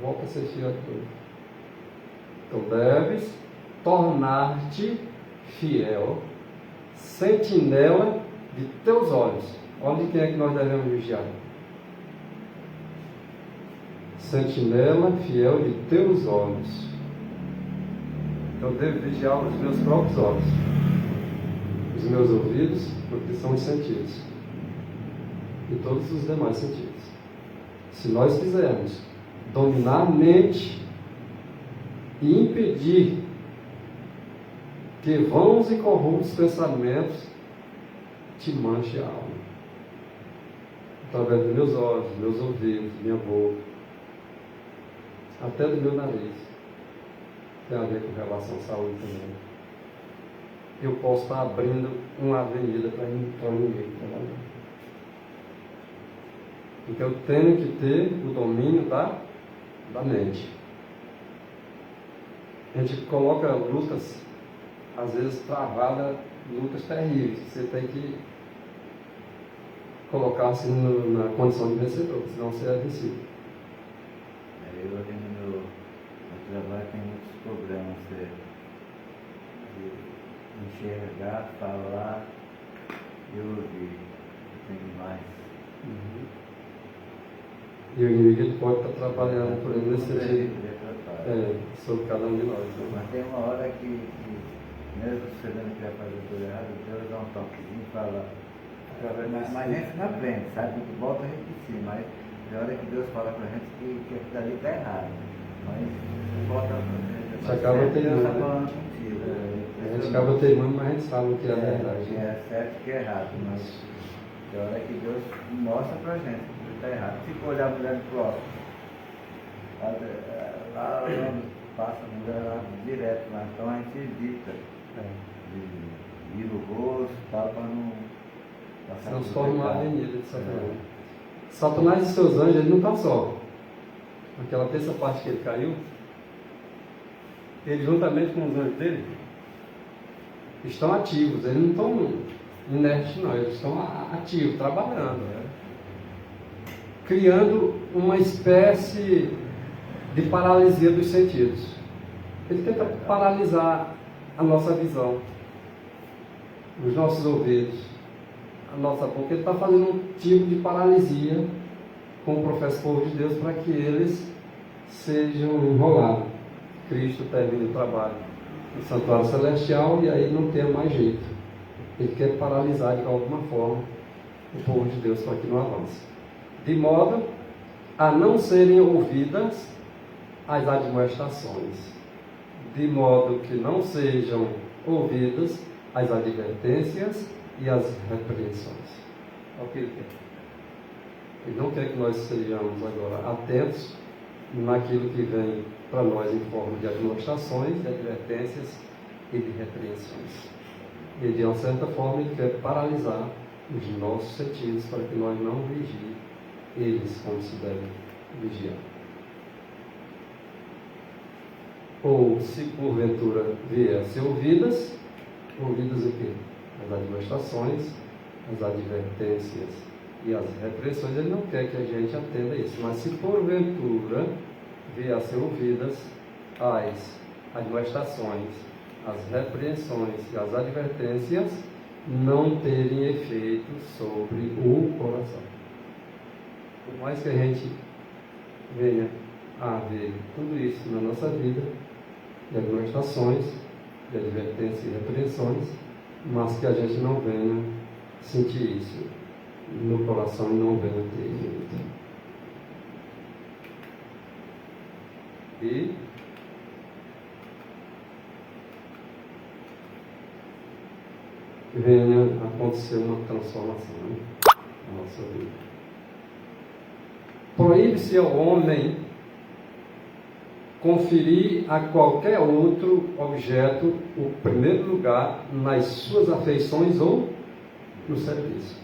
volta a ser fiel de novo. Então deves tornar-te fiel, sentinela de teus olhos. Olha quem é que nós devemos vigiar. Sentinela fiel de teus olhos. Eu devo vigiar os meus próprios olhos, os meus ouvidos, porque são os sentidos, e todos os demais sentidos. Se nós quisermos dominar a mente e impedir que vãos e corruptos pensamentos te manchem a alma, através dos meus olhos, dos meus ouvidos, minha boca, até do meu nariz, tem a ver com relação à saúde também. Eu posso estar abrindo uma avenida para ninguém trabalhar. Então eu tenho que ter o domínio da mente. A gente coloca lutas, às vezes travada, lutas terríveis. Você tem que colocar-se na condição de vencedor, senão você é vencido. Eu ali no meu trabalho tem muitos problemas de enxergar, falar e ouvir. Tem mais. E o inimigo pode estar trabalhando por ele nesse sentido, sentido. sobre cada um de nós. Né? Mas tem uma hora que mesmo você vendo que vai fazer tudo errado, Deus dá um toquezinho e fala. Mas a gente não aprende, sabe? Que volta a repetir, mas tem hora que Deus fala pra gente que aquilo ali está errado. Mas volta a gente acaba Deus teimando, está né? falando contigo. A gente acaba teimando, mas a gente sabe o que é a Que verdade. é certo e que é errado, mas tem hora que Deus mostra pra gente que está errado. Se for olhar a mulher do próximo, lá passa a mulher lá direto lá, então a gente evita de ir o rosto, tal, para não passar. Transforma uma avenida de Satanás. Satanás e seus anjos, ele não está só. Aquela terça parte que ele caiu, ele juntamente com os anjos dele estão ativos, eles não estão inertes não, eles estão ativos, trabalhando, criando uma espécie de paralisia dos sentidos. Ele tenta paralisar a nossa visão, os nossos ouvidos, a nossa boca. Ele está fazendo um tipo de paralisia com o professo povo de Deus para que eles sejam enrolados. Cristo termina o trabalho no santuário celestial e aí não tem mais jeito. Ele quer paralisar de alguma forma o povo de Deus para que não avance. De modo a não serem ouvidas as admoestações, de modo que não sejam ouvidas as advertências e as repreensões. É o que ele quer. Ele não quer que nós sejamos agora atentos naquilo que vem para nós em forma de admoestações, de advertências e de repreensões. E de uma certa forma ele quer paralisar os nossos sentidos para que nós não vigiem eles como se deve vigiar. Ou se porventura vier a ser ouvidas o quê? As admoestações, as advertências e as repreensões. Ele não quer que a gente atenda isso, mas se porventura vier a ser ouvidas as admoestações, as repreensões e as advertências, não terem efeito sobre o coração. Por mais que a gente venha a ver tudo isso na nossa vida, de admoestações, de advertências e repreensões, mas que a gente não venha sentir isso no coração e não venha ter efeito. E venha acontecer uma transformação, né, na nossa vida. Proíbe-se ao homem conferir a qualquer outro objeto o primeiro lugar nas suas afeições ou no serviço.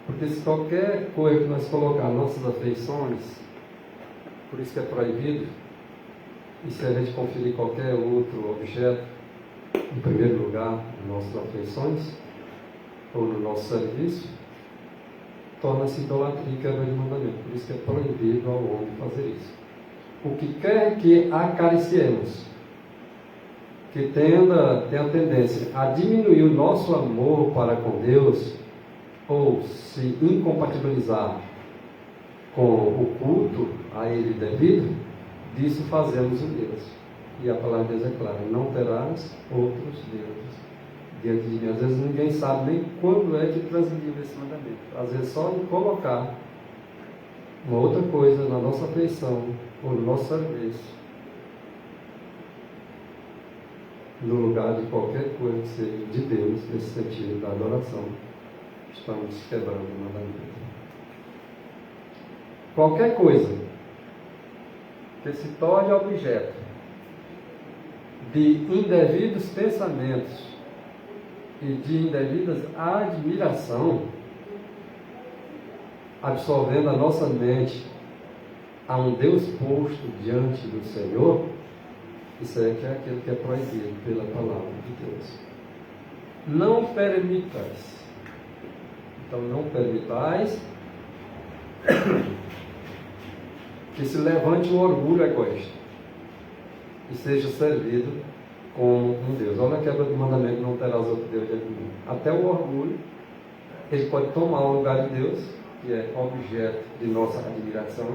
Porque se qualquer coisa que nós colocar nossas afeições, por isso que é proibido, e se a gente conferir qualquer outro objeto em primeiro lugar nas nossas afeições ou no nosso serviço, torna-se idolatria e quebra de mandamento. Por isso que é proibido ao homem fazer isso. O que quer que acariciemos, que tenha tendência a diminuir o nosso amor para com Deus, ou se incompatibilizar com o culto a Ele devido, disso fazemos o Deus. E a palavra de Deus é clara: não terás outros deuses diante de mim. Às vezes ninguém sabe nem quando é que transgrediu esse mandamento. Às vezes só em colocar uma outra coisa na nossa afeição ou no nosso serviço, no lugar de qualquer coisa que seja de Deus, nesse sentido da adoração, estamos quebrando o mandamento. Qualquer coisa que se torne objeto de indevidos pensamentos e de indevidas admiração, absorvendo a nossa mente a um Deus posto diante do Senhor, isso é que é aquilo que é proibido pela palavra de Deus. Não permitais. Então, não permitais que se levante um orgulho egoísta e seja servido como um Deus. Olha a quebra do mandamento: não terás outro Deus diante de mim. Até o orgulho, ele pode tomar o lugar de Deus, que é objeto de nossa admiração.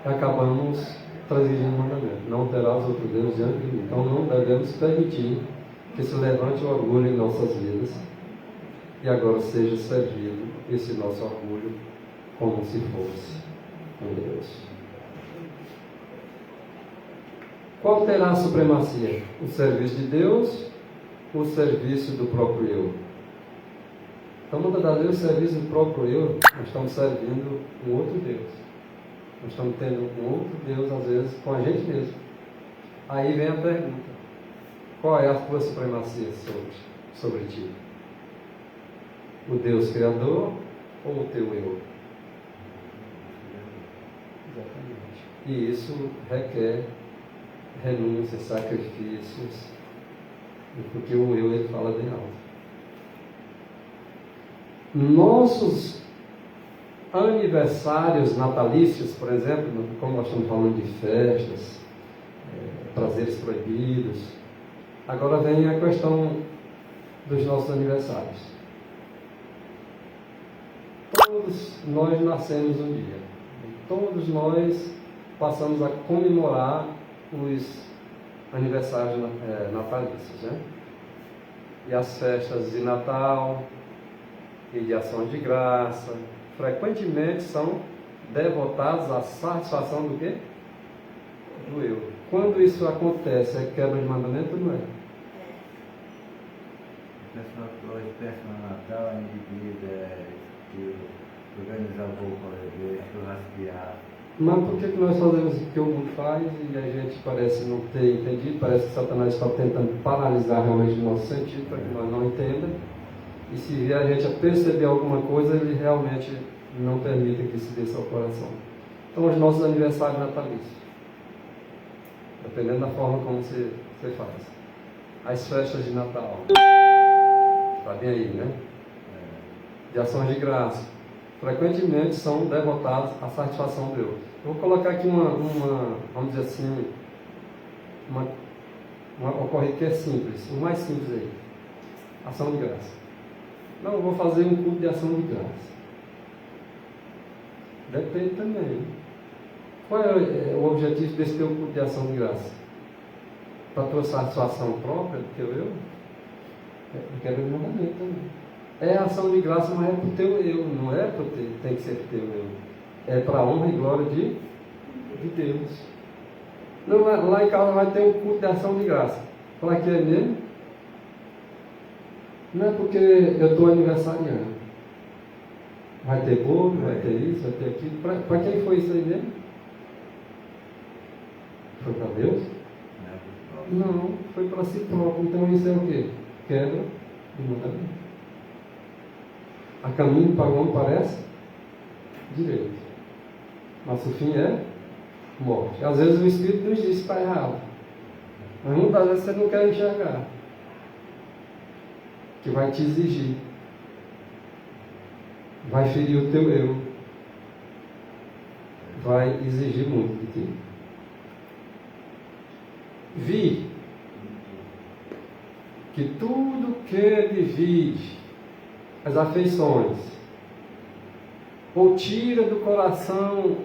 Acabamos transgredindo o mandamento: não terás outro Deus diante de mim. Então não devemos permitir que se levante o orgulho em nossas vidas e agora seja servido esse nosso orgulho como se fosse um Deus. Qual terá a supremacia? O serviço de Deus ou o serviço do próprio eu? Então, muitas das vezes, o serviço do próprio eu, nós estamos servindo um outro Deus. Nós estamos tendo um outro Deus, às vezes, com a gente mesmo. Aí vem a pergunta: qual é a tua supremacia sobre ti? O Deus Criador ou o teu eu? Exatamente. E isso requer renúncia, sacrifícios, porque o eu, ele fala bem alto. Nossos aniversários natalícios, por exemplo, como nós estamos falando de festas, prazeres proibidos, agora vem a questão dos nossos aniversários. Todos nós nascemos um dia, todos nós passamos a comemorar os aniversários natalícios, né? E as festas de Natal e de ação de graça frequentemente são devotados à satisfação do quê? Do eu. Quando isso acontece, é quebra de mandamento ou não é? A pessoa que hoje pensa no Natal, a indivíduo, organizar um pouco a igreja, churrasquear. Mas por que nós fazemos o que o mundo faz e a gente parece não ter entendido? Parece que Satanás está tentando paralisar realmente o nosso sentido para que nós não entendamos. E se vier a gente a perceber alguma coisa, ele realmente não permite que se dê ao coração. Então, os nossos aniversários natalícios, dependendo da forma como você faz. As festas de Natal, está bem aí, né? De ações de graça, frequentemente são devotados à satisfação do eu. Eu vou colocar aqui vamos dizer assim, uma ocorrência que é simples, o mais simples aí: ação de graça. Não, eu vou fazer um culto de ação de graça. Depende também. Qual é o objetivo desse teu culto de ação de graça? Para a tua satisfação própria, do teu eu? É quebra de mandamento também. É ação de graça, mas é para o teu eu, não é para tem que ser para o teu eu. É para a honra e glória de Deus. Não, lá em casa vai ter um culto de ação de graça. Para que é mesmo? Não é porque eu estou aniversariando. Vai ter bolo, vai ter isso, vai ter aquilo. Para quem foi isso aí mesmo? Foi para Deus? Não, foi para si próprio. Então isso é o quê? Quebra de mandamento. A caminho para o homem parece direito, mas o fim é morte. Às vezes o Espírito nos diz que está errado, mas muitas vezes você não quer enxergar, que vai te exigir, vai ferir o teu eu, vai exigir muito de ti. Vi que tudo que divide as afeições ou tira do coração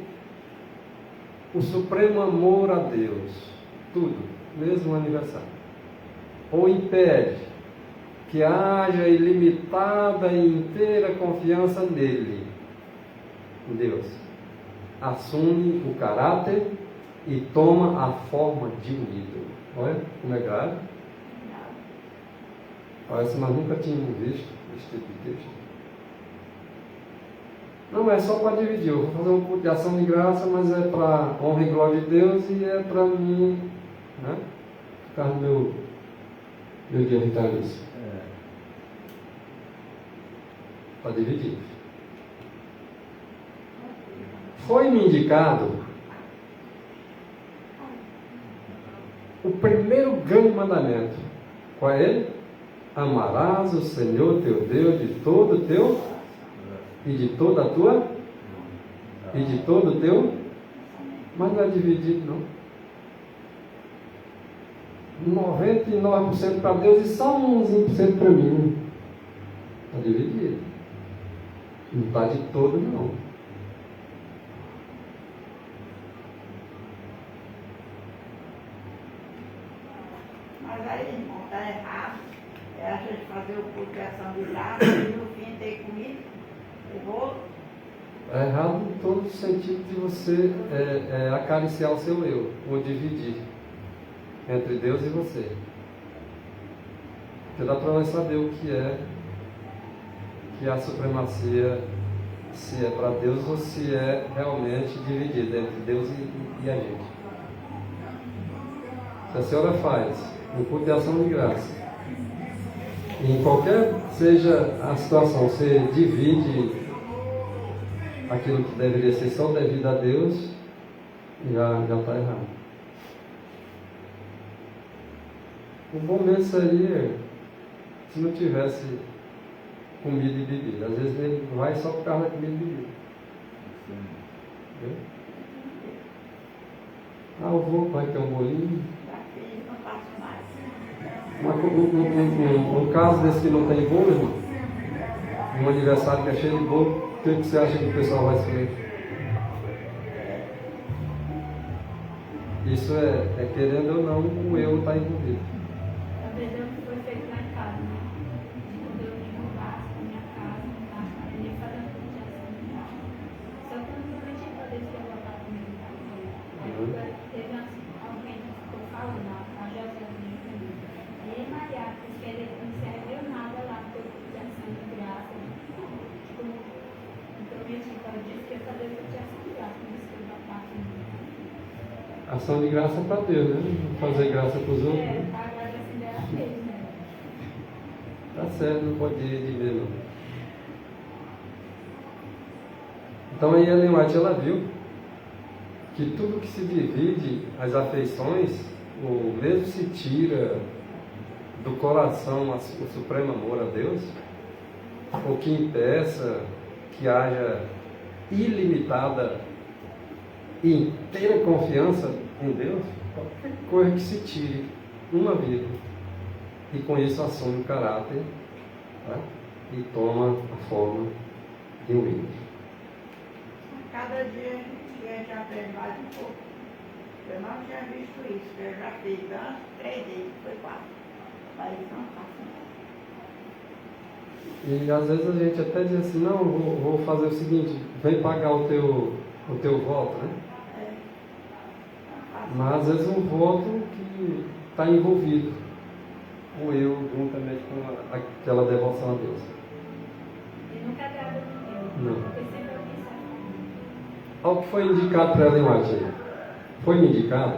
o supremo amor a Deus, tudo, mesmo o aniversário, ou impede que haja ilimitada e inteira confiança nele, em Deus, assume o caráter e toma a forma de um ídolo. Olha como é grave. Parece que nós nunca tínhamos visto esse tipo de texto. Não é só para dividir, eu vou fazer um culto de ação de graça, mas é para honra e glória de Deus e é para mim, né, ficar no meu dia vitalício. Para dividir. Foi-me indicado o primeiro grande mandamento. Qual é ele? Amarás o Senhor teu Deus de todo o teu e de toda a tua e de todo o teu. Mas não é dividido, não. 99% para Deus e só 1% para mim. Está dividido. Não está de todo, não. Mas aí, irmão, está errado. É a gente fazer o culto de ação de graça e no fim ter comida e bolo. É errado em todo o sentido de você acariciar o seu eu, ou dividir entre Deus e você. Porque dá para nós saber o que é a supremacia, se é para Deus ou se é realmente dividida entre Deus e a gente. Se a senhora faz um culto de ação de graça, e em qualquer seja a situação, você divide aquilo que deveria ser só devido a Deus, já está errado. O bom mesmo seria se não tivesse comida e bebida. Às vezes ele vai só por causa da comida e bebida. Eu vou, vai ter um bolinho. Não faço mais. Um caso desse que não tem bolo, irmão, um aniversário que é cheio de bolo, o que você acha que o pessoal vai escolher? Isso é querendo ou não, o eu está envolvido. Talvez é o que foi feito lá em casa, né? Quando eu vim mudar a minha casa, eu ia fazer uma projeção de casa. Só que eu não prometi para Deus que eu ia voltar comigo em casa. Aí teve alguém que ficou falando, a Josézinha comigo. E Maria, porque ele não serviu nada lá, porque eu fui ação de graça. Tipo, eu prometi, então eu disse que ia fazer projeção de graça, por isso que eu ia voltar comigo. Ação de graça para Deus, né? Fazer graça para os outros. Né? Agora assim dela fez, né? Tá certo, não pode dividir não. Então aí a Ellen White, ela viu que tudo que se divide, as afeições, ou mesmo se tira do coração o supremo amor a Deus, ou que impeça que haja ilimitada e inteira confiança em Deus, qualquer coisa que se tire uma vida e com isso assume o caráter, tá? E toma a forma de um ídolo. Cada dia a gente aprende mais um pouco. Eu não tinha visto isso, eu já fiz antes 3 vezes, foi 4. Mas não faço mais. E às vezes a gente até diz assim, não, vou fazer o seguinte, vem pagar o teu voto, né? Mas às vezes um voto que está envolvido, o eu juntamente com aquela devoção a Deus. E nunca agrada ninguém. Não. Porque sempre eu penso. Olha o que foi indicado para ela em White aí. Foi-me indicado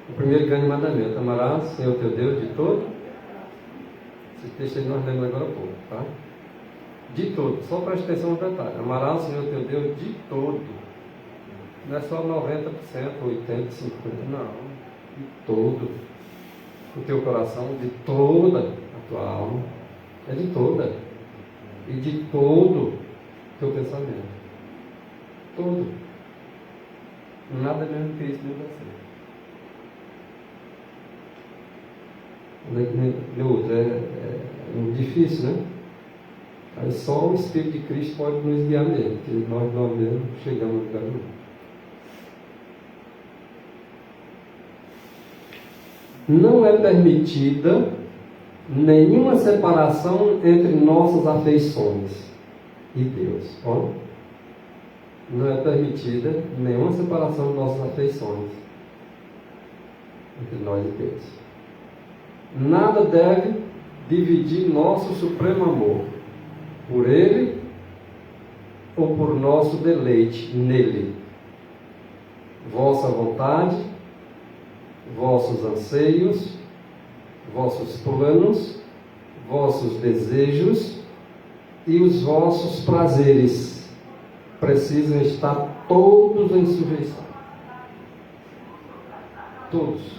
o primeiro grande mandamento: amarás o Senhor teu Deus de todo. Esse texto aí nós lemos agora há pouco, tá? De todo, só presta atenção no detalhe: amarás o Senhor teu Deus de todo. Não é só 90%, 80%, 50%, não. De todo o teu coração, de toda a tua alma. É de toda. E de todo o teu pensamento. Todo. Nada menos que isso não vai ser. No outro, é difícil, né? Aí só o Espírito de Cristo pode nos guiar mesmo, porque nós mesmos chegamos no lugar nenhum. não é permitida nenhuma separação entre nossas afeições e Deus. Ó, não é permitida nenhuma separação de nossas afeições entre nós e Deus. Nada deve dividir nosso supremo amor por Ele ou por nosso deleite nele. Vossa vontade, vossos anseios, vossos planos, vossos desejos e os vossos prazeres precisam estar todos em sujeição. Todos.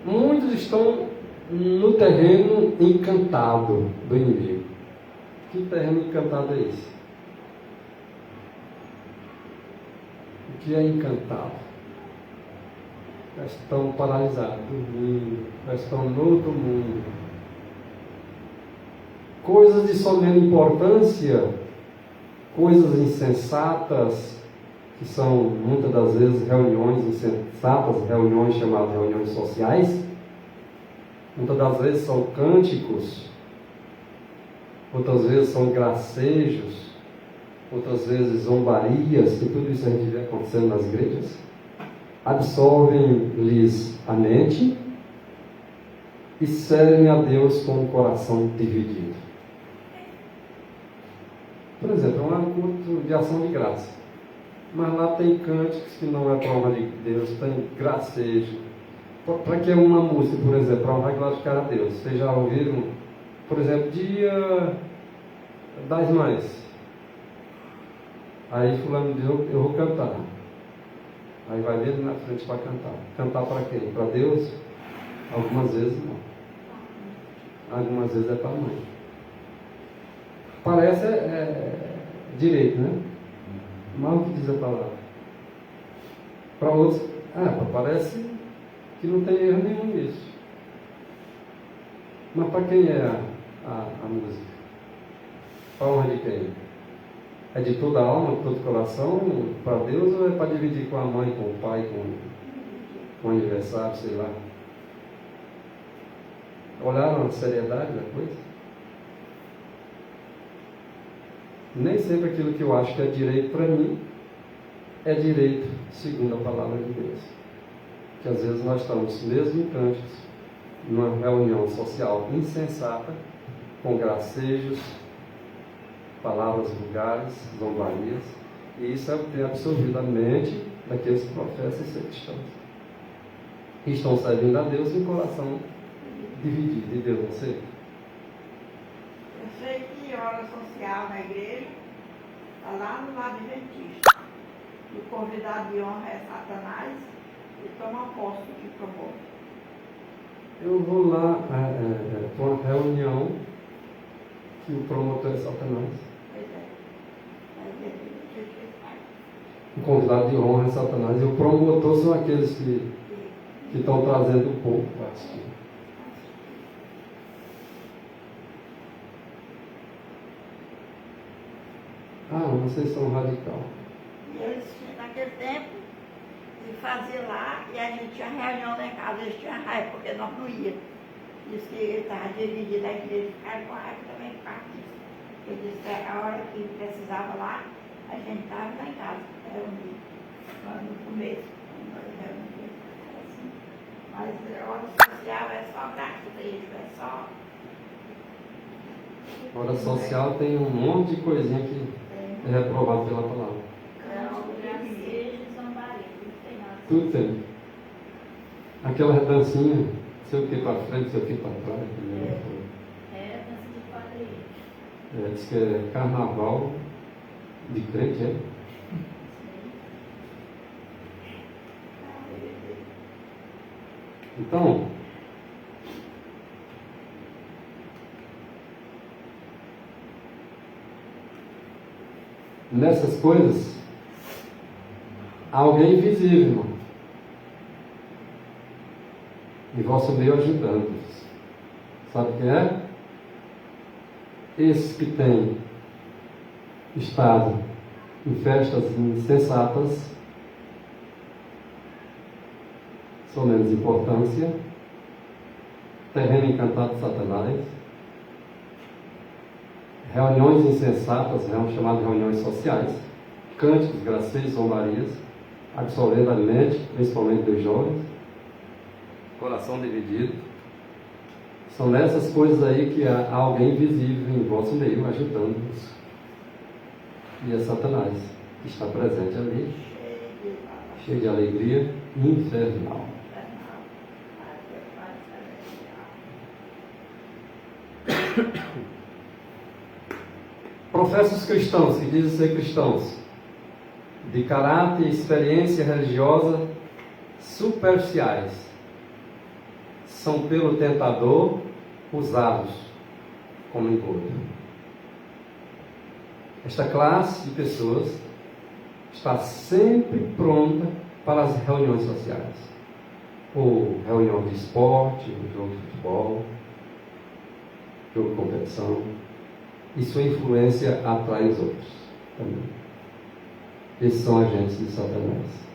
Muitos estão no terreno encantado do inimigo. Que terreno encantado é esse? O que é encantado? Já estão paralisados, dormindo, já estão no outro mundo. Coisas de somente importância, coisas insensatas, que são muitas das vezes reuniões insensatas, reuniões chamadas reuniões sociais. Muitas das vezes são cânticos, outras vezes são gracejos, outras vezes zombarias, que tudo isso a gente vê acontecendo nas igrejas. Absorvem-lhes a mente e servem a Deus com o coração dividido. Por exemplo, é um culto de ação de graça, mas lá tem cânticos que não é para honra de Deus, tem gracejo. Para que uma música, por exemplo, para honrar e glorificar a Deus? Vocês já ouviram, por exemplo, Dia das Mães? Aí fulano diz, eu vou cantar. Aí vai ele na frente para cantar. Cantar para quem? Para Deus? Algumas vezes não. Algumas vezes é para a mãe. Parece direito, né? Mas o que diz a palavra? Para outros, parece que não tem erro nenhum nisso. Mas para quem é a música? Para honra de quem? É de toda a alma, de todo o coração, para Deus, ou é para dividir com a mãe, com o pai, com o aniversário, sei lá? Olharam a seriedade da coisa? Nem sempre aquilo que eu acho que é direito para mim é direito segundo a palavra de Deus. Que às vezes nós estamos mesmo em cânticos, numa reunião social insensata, com gracejos, palavras vulgares, zombarias, e isso é o que tem absorvido a mente daqueles que professam ser cristãos. E estão servindo a Deus em coração dividido, e Deus não sei. Eu sei que hora social na igreja está lá no lado adventista. E o convidado de honra é Satanás e toma posse de promotor. Eu vou lá para uma reunião que o promotor é Satanás. Pois é. O convidado de honra é Satanás e o promotor são aqueles que estão trazendo o povo para assistir. Vocês são radical. E eles, naquele tempo, de fazer lá, e a gente tinha reunião lá em casa, eles tinham raiva, porque nós não íamos. Disse que ele estava dividido a igreja, ficaram com raiva também de parte disso. Ele disse que a hora que precisava lá, a gente estava lá em casa, reunido, no começo, quando nós reunimos, assim. Mas a hora social é só graça deles, é só. Hora social tem um monte de coisinha que é reprovado pela palavra. Tudo tem. Aquela dancinha, sei o que para frente, sei o que para trás. Dança de quadrilha. Diz que é carnaval de crente, é? Então, nessas coisas, há alguém invisível, irmão. Em vosso meio ajudando-vos. Sabe quem é? Esses que têm estado em festas insensatas, sua menos importância, terreno encantado de Satanás, reuniões insensatas, chamadas reuniões sociais, cânticos, gracejos, zombarias, absorvendo a mente, principalmente dos jovens, coração dividido. São nessas coisas aí que há alguém visível em vosso meio, ajudando-vos. E é Satanás, que está presente ali, cheio de alegria infernal. Professos cristãos, que dizem ser cristãos, de caráter e experiência religiosa superficiais, são pelo tentador usados como engodo. Esta classe de pessoas está sempre pronta para as reuniões sociais, ou reunião de esporte, jogo de futebol, jogo de competição, e sua influência atrai os outros também. Esses são agentes de Satanás.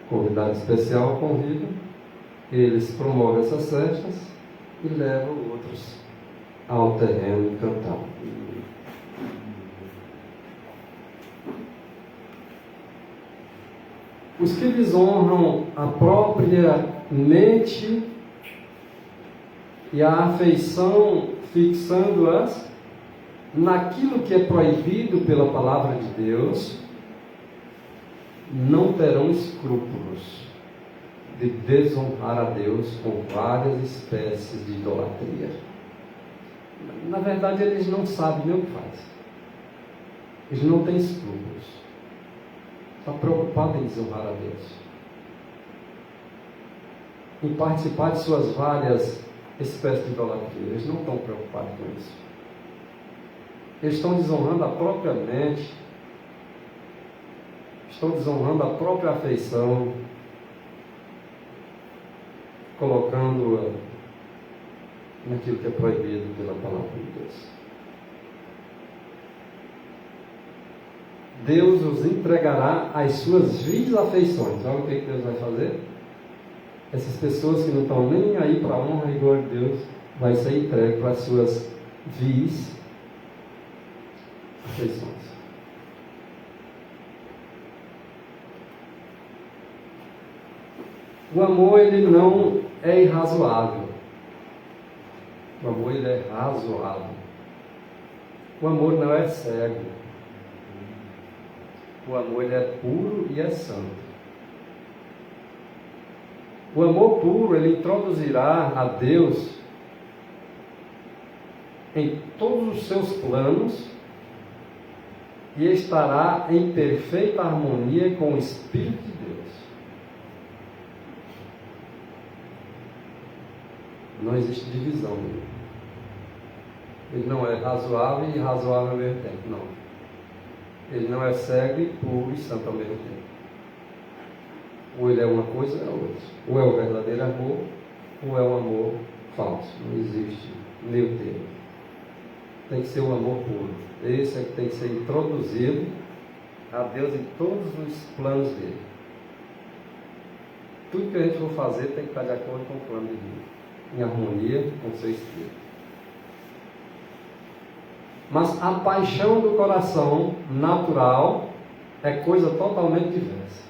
Convidado especial convida, eles promovem essas festas e levam outros ao terreno encantado. Os que desonram a própria mente e a afeição, fixando-as naquilo que é proibido pela palavra de Deus, não terão escrúpulos de desonrar a Deus com várias espécies de idolatria. Na verdade, eles não sabem nem o que faz. Eles não têm escrúpulos. Estão preocupados em desonrar a Deus, em participar de suas várias espécies de idolatria. Eles não estão preocupados com isso. Eles estão desonrando a própria mente, estão desonrando a própria afeição, colocando-a naquilo que é proibido pela palavra de Deus. Deus os entregará às suas vis afeições. Sabe o que Deus vai fazer? Essas pessoas que não estão nem aí para a honra e glória de Deus, vai ser entregue para as suas vis afeições. O amor, ele não é irrazoável. O amor, ele é razoável. O amor não é cego. O amor, ele é puro e é santo. O amor puro, ele introduzirá a Deus em todos os seus planos e estará em perfeita harmonia com o Espírito de Deus. Não existe divisão nele. Ele não é razoável e irrazoável ao mesmo tempo, não. Ele não é cego e puro e santo ao mesmo tempo. Ou ele é uma coisa ou é outra. Ou é o verdadeiro amor, ou é o amor falso. Não existe meio termo. Tem que ser o amor puro. Esse é que tem que ser introduzido a Deus em todos os planos dele. Tudo que a gente for fazer tem que estar de acordo com o plano de Deus, em harmonia com o seu Espírito. Mas a paixão do coração natural é coisa totalmente diversa.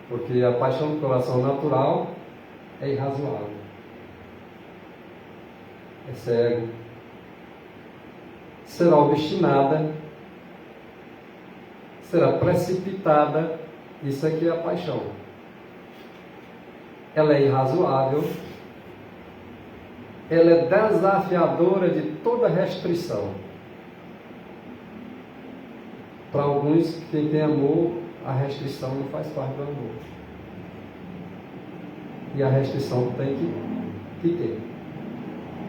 Porque a paixão do coração natural é irrazoável, é cego, será obstinada, será precipitada. Isso aqui é a paixão. Ela é irrazoável, ela é desafiadora de toda restrição. Para alguns, quem tem amor, a restrição não faz parte do amor. E a restrição tem que ter.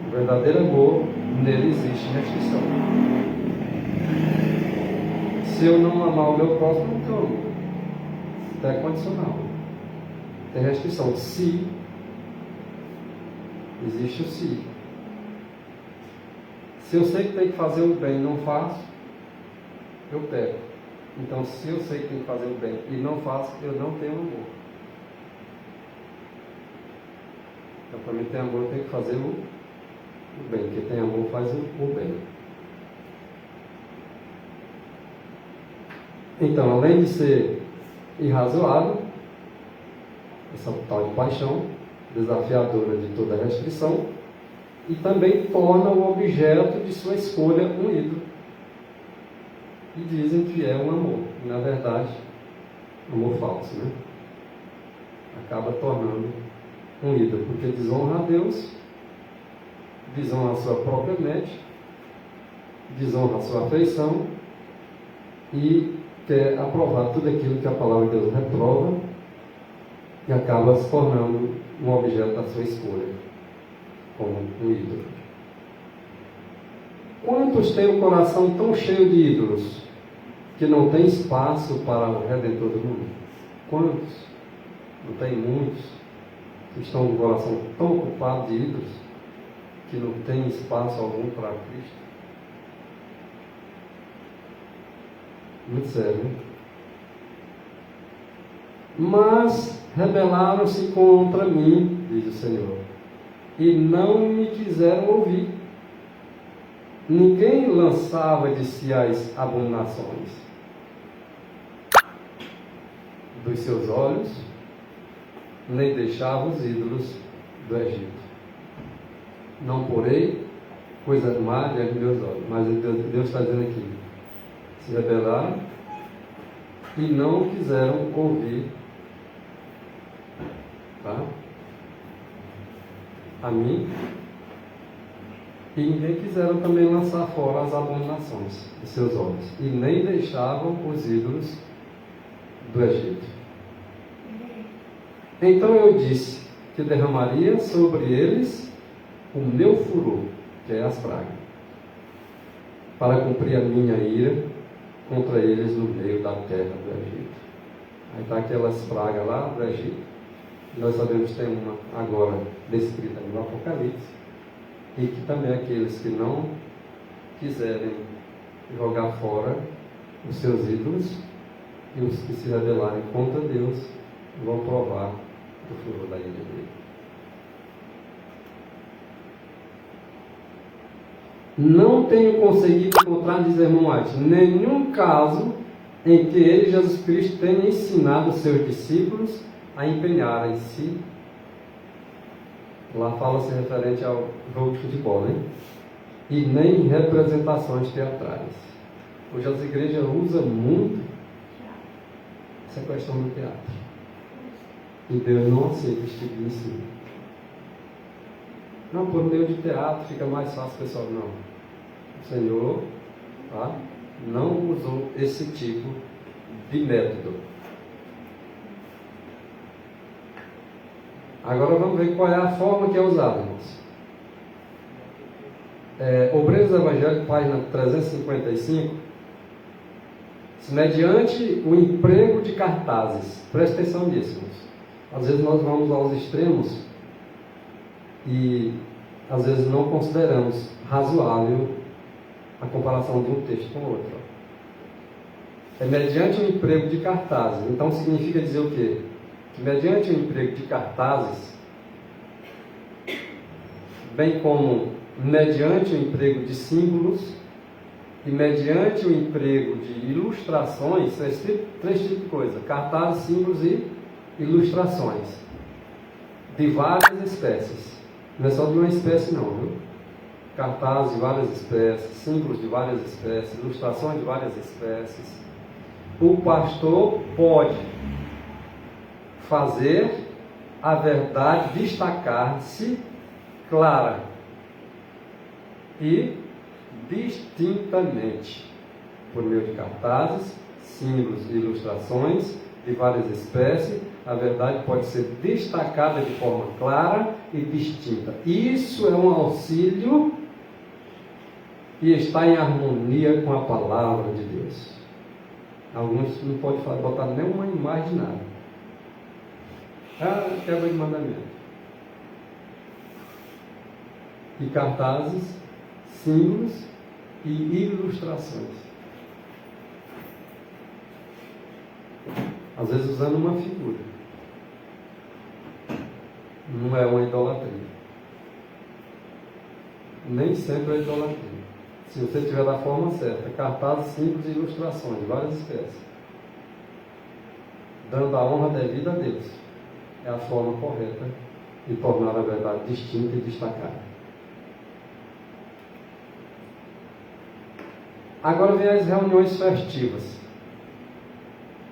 O verdadeiro amor, nele existe restrição. Se eu não amar o meu próximo, não tenho amor. Então é condicional. Tem restrição. Se existe o se. Se eu sei que tem que fazer o bem e não faço, eu pego. Então, se eu sei que tem que fazer o bem e não faço, eu não tenho amor. Então, para mim ter amor, eu tenho que fazer o bem. Quem tem amor faz o bem. Então, além de ser irrazoável, essa tal de paixão, desafiadora de toda restrição, e também torna o objeto de sua escolha um ídolo. E dizem que é um amor, e na verdade, amor falso, né? Acaba tornando um ídolo, porque desonra a Deus, desonra a sua própria mente, desonra a sua afeição e quer aprovar tudo aquilo que a palavra de Deus reprova e acaba se tornando um objeto da sua escolha, como um ídolo. Quantos têm o coração tão cheio de ídolos que não tem espaço para o Redentor do mundo? Quantos? Não tem muitos que estão com o coração tão ocupado de ídolos que não tem espaço algum para Cristo. Muito sério, né? Mas rebelaram-se contra mim, diz o Senhor, e não me quiseram ouvir. Ninguém lançava de si as abominações dos seus olhos, nem deixava os ídolos do Egito. Não porei coisas más diante de meus olhos. Mas Deus está dizendo aqui: se rebelaram e não quiseram ouvir, tá? A mim, e ninguém quiseram também lançar fora as abominações de seus olhos, e nem deixavam os ídolos do Egito. Então eu disse que derramaria sobre eles o meu furor, que é as pragas, para cumprir a minha ira contra eles no meio da terra do Egito. Aí está aquelas pragas lá do Egito. Nós sabemos que tem uma agora descrita no Apocalipse, e que também aqueles que não quiserem jogar fora os seus ídolos e os que se rebelarem contra Deus vão provar do furor da ira dele. Não tenho conseguido encontrar, diz irmão White, nenhum caso em que ele, Jesus Cristo, tenha ensinado os seus discípulos a empenharem-se. Lá fala-se referente ao jogo de futebol, né? E nem representações teatrais. Hoje as igrejas usam muito essa questão do teatro. E Deus não aceita esse tipo de ensino. Não, por meio de teatro fica mais fácil, pessoal. Não. O Senhor, tá, não usou esse tipo de método. Agora vamos ver qual é a forma que é usada, irmãos. Obreiros Evangélicos, página 355, mediante o emprego de cartazes. Presta atenção nisso, irmãos. Às vezes nós vamos aos extremos e às vezes não consideramos razoável a comparação de um texto com o outro. É mediante o emprego de cartazes. Então significa dizer o quê? Que mediante o emprego de cartazes, bem como mediante o emprego de símbolos e mediante o emprego de ilustrações, são três tipos de coisa: cartazes, símbolos e ilustrações de várias espécies. Não é só de uma espécie não, viu? Cartazes de várias espécies, símbolos de várias espécies, ilustrações de várias espécies. O pastor pode fazer a verdade destacar-se clara e distintamente por meio de cartazes, símbolos e ilustrações de várias espécies. A verdade pode ser destacada de forma clara e distinta. Isso é um auxílio e está em harmonia com a palavra de Deus. Alguns não podem botar nenhuma imagem de nada. Quebra de mandamento. E cartazes, símbolos e ilustrações. Às vezes usando uma figura. Não é uma idolatria. Nem sempre é idolatria. Se você tiver da forma certa, cartazes simples e ilustrações, de várias espécies, dando a honra devida a Deus, é a forma correta de tornar a verdade distinta e destacada. Agora vem as reuniões festivas,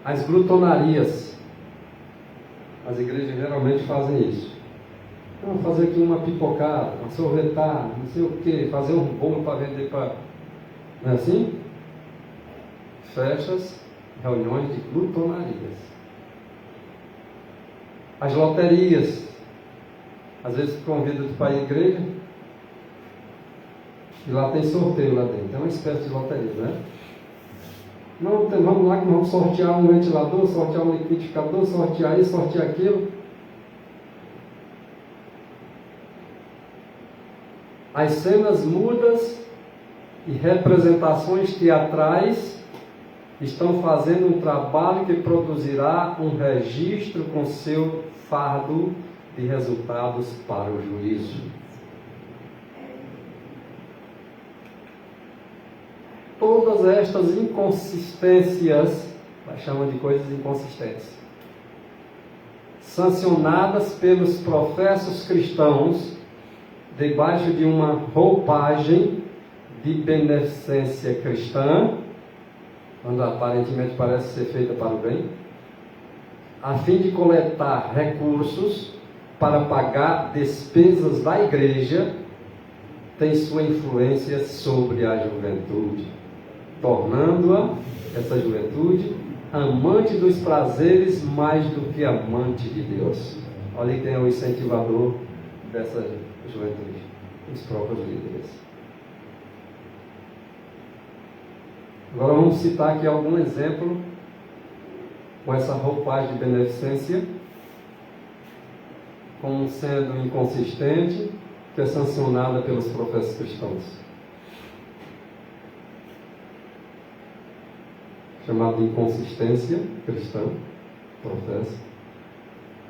as glutonarias. As igrejas geralmente fazem isso. Vamos fazer aqui uma pipocada, uma sorvetada, não sei o que, fazer um bolo para vender para... Não é assim? Festas, reuniões de glutonarias. As loterias. Às vezes convida para ir à igreja e lá tem sorteio lá dentro. É uma espécie de loteria, né? Não, vamos lá que vamos sortear um ventilador, sortear um liquidificador, sortear isso, sortear aquilo. As cenas mudas e representações teatrais estão fazendo um trabalho que produzirá um registro com seu fardo de resultados para o juízo. Todas estas inconsistências, chamam de coisas inconsistentes, sancionadas pelos professos cristãos, debaixo de uma roupagem de beneficência cristã, quando aparentemente parece ser feita para o bem, a fim de coletar recursos para pagar despesas da igreja, tem sua influência sobre a juventude, tornando-a, essa juventude, amante dos prazeres mais do que amante de Deus. Olha quem é o incentivador dessa juventude, os próprios líderes. Agora vamos citar aqui algum exemplo com essa roupagem de beneficência, como sendo inconsistente, que é sancionada pelos professos cristãos. Chamado de inconsistência cristã, professo,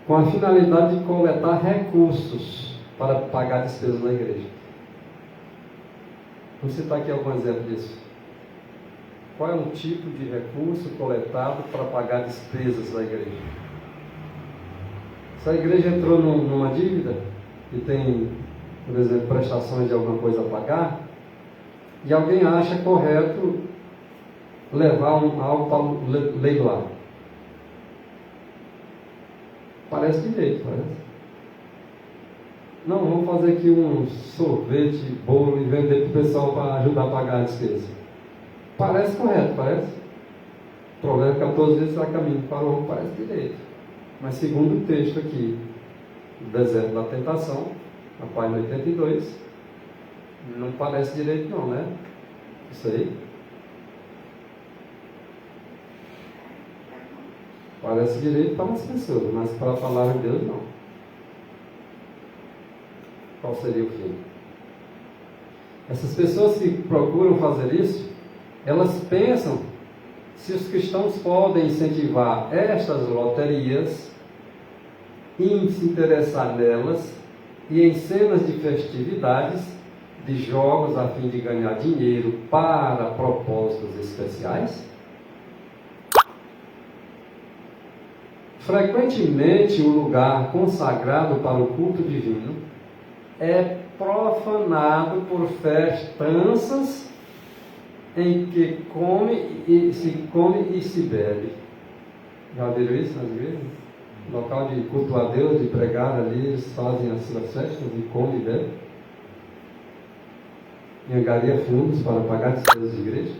com a finalidade de coletar recursos para pagar despesas na igreja. Vamos citar aqui algum exemplo disso. Qual é um tipo de recurso coletado para pagar despesas da igreja? Se a igreja entrou numa dívida e tem, por exemplo, prestações de alguma coisa a pagar, e alguém acha correto levar algo para leiloar. Parece direito, parece. Não, vamos fazer aqui um sorvete, bolo e vender para o pessoal para ajudar a pagar a despesa. Parece correto, parece. O problema é que 14 vezes está caminho para o parece direito. Mas segundo o texto aqui, do deserto da tentação, a página 82, não parece direito não, né? Isso aí. Parece direito para as pessoas, mas para a palavra de Deus não. Qual seria o fim? Essas pessoas que procuram fazer isso, elas pensam se os cristãos podem incentivar estas loterias e se interessar nelas e em cenas de festividades, de jogos a fim de ganhar dinheiro para propósitos especiais. Frequentemente o lugar consagrado para o culto divino é profanado por festanças em que come e se bebe. Já viram isso nas igrejas? Local de culto a Deus, de pregar ali, eles fazem as suas festas e comem e bebem. E angaria fundos para pagar despesas de igreja.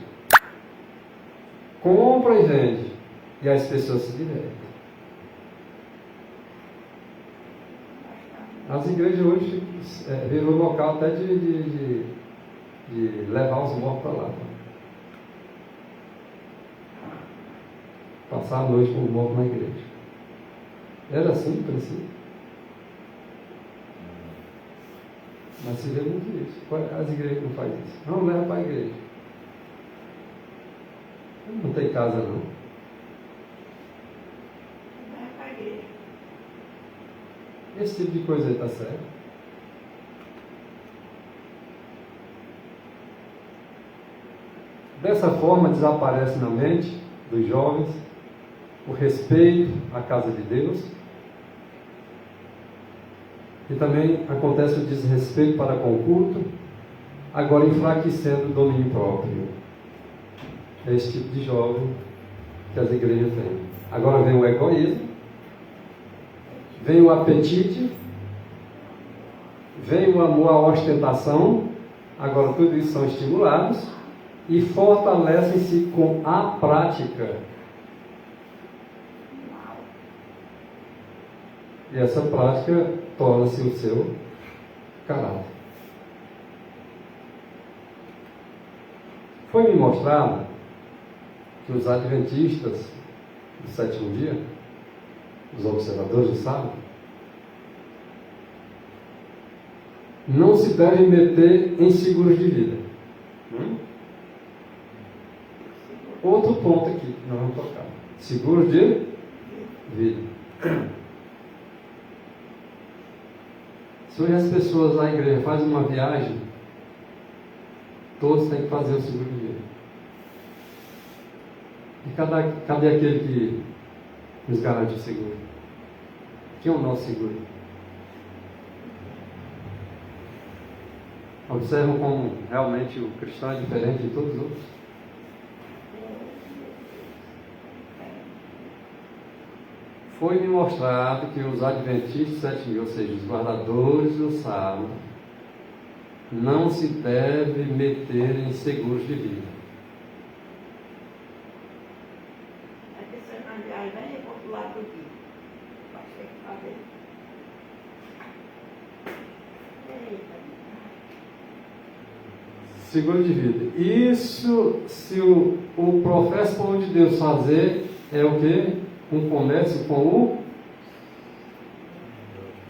Compra e vende. E as pessoas se divertem. As igrejas hoje viram o local até de levar os mortos para lá. Passar a noite com o morto na igreja. Era assim no princípio. Mas se vê muito isso. As igrejas não fazem isso. Não leva para a igreja. Não tem casa não. igreja. Esse tipo de coisa aí está certo? Dessa forma desaparece na mente dos jovens o respeito à casa de Deus e também acontece o desrespeito para com o culto, agora enfraquecendo o domínio próprio. É esse tipo de jovem que as igrejas têm. Agora vem o egoísmo, vem o apetite, vem o amor à ostentação, agora tudo isso são estimulados e fortalecem-se com a prática. E essa prática torna-se o seu caráter. Foi-me mostrado que os adventistas do sétimo dia, os observadores do sábado, não se devem meter em seguros de vida. Outro ponto aqui que nós vamos tocar. Seguros de vida. Se hoje as pessoas lá na igreja fazem uma viagem, todos têm que fazer o seguro de vida. E cadê aquele que nos garante o seguro? Quem é o nosso seguro? Observam como realmente o cristão é diferente de todos os outros. Foi-me mostrado que os adventistas sétimo, ou seja, os guardadores do sábado, não se deve meter em seguros de vida. É que você não viaja nem para o outro lado do rio. Pode ter que fazer. Eita. Seguro de vida. Isso, se o profeta povo de Deus fazer, é o quê? Um comércio com o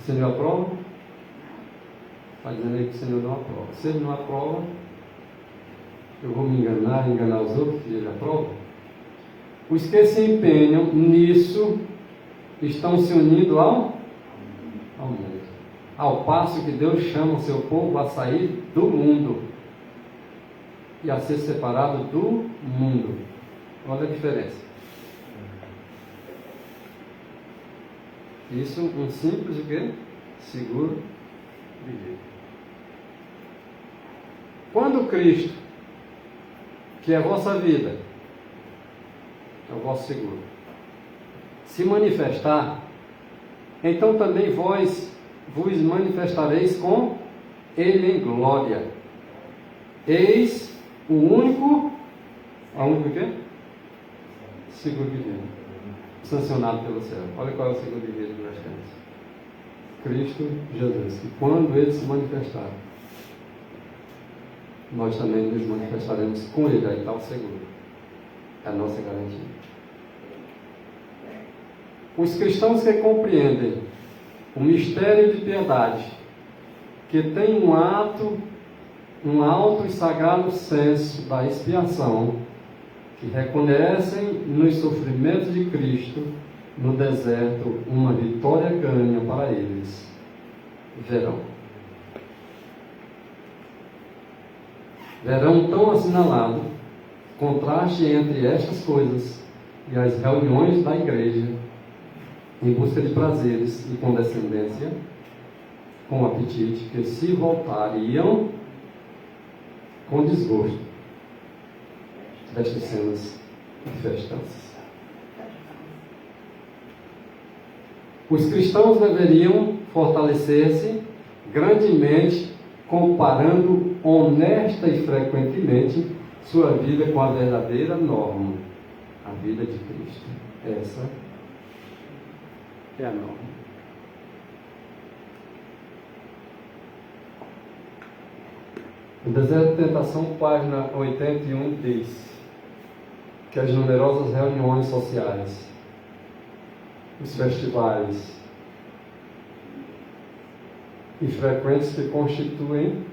Senhor aprova? Está dizendo aí que o Senhor não aprova. Se Ele não aprova, eu vou me enganar os outros que Ele aprova? Os que se empenham nisso estão se unindo ao mundo. Ao passo que Deus chama o seu povo a sair do mundo e a ser separado do mundo. Olha a diferença. Isso, um simples o quê? Seguro de vida. Quando Cristo, que é a vossa vida, é o vosso seguro, se manifestar, então também vós vos manifestareis com Ele em glória. Eis o único quê? Seguro de vida. Sancionado pelo céu. Olha qual é o seguro de vida que nós temos. Cristo Jesus. E quando Ele se manifestar, nós também nos manifestaremos com Ele. Aí está o seguro. É a nossa garantia. Os cristãos que compreendem o mistério de piedade, que tem um alto e sagrado senso da expiação, que reconhecem nos sofrimentos de Cristo no deserto uma vitória ganha para eles, verão tão assinalado contraste entre estas coisas e as reuniões da igreja em busca de prazeres e condescendência com apetite, que se voltariam com desgosto destas cenas de festanças. Os cristãos deveriam fortalecer-se grandemente, comparando honesta e frequentemente sua vida com a verdadeira norma, a vida de Cristo. Essa é a norma. O Deserto de Tentação, página 81, diz que as numerosas reuniões sociais, os festivais e frequentes que constituem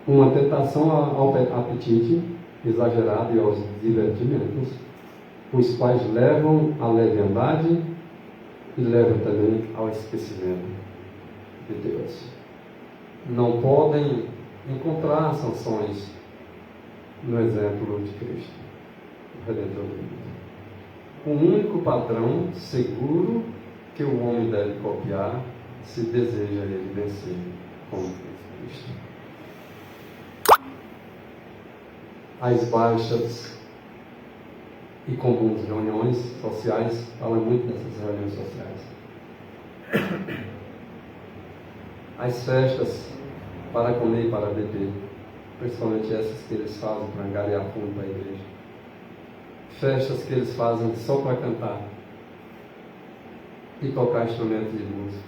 uma tentação ao apetite exagerado e aos divertimentos, os quais levam à leviandade e leva também ao esquecimento de Deus. Não podem encontrar sanções no exemplo de Cristo, o Redentor do mundo. O único padrão seguro que o homem deve copiar se deseja ele vencer como Cristo. As baixas e comuns reuniões sociais, falam muito dessas reuniões sociais. As festas para comer e para beber, principalmente essas que eles fazem para angariar fundo para a igreja. Festas que eles fazem só para cantar e tocar instrumentos de música.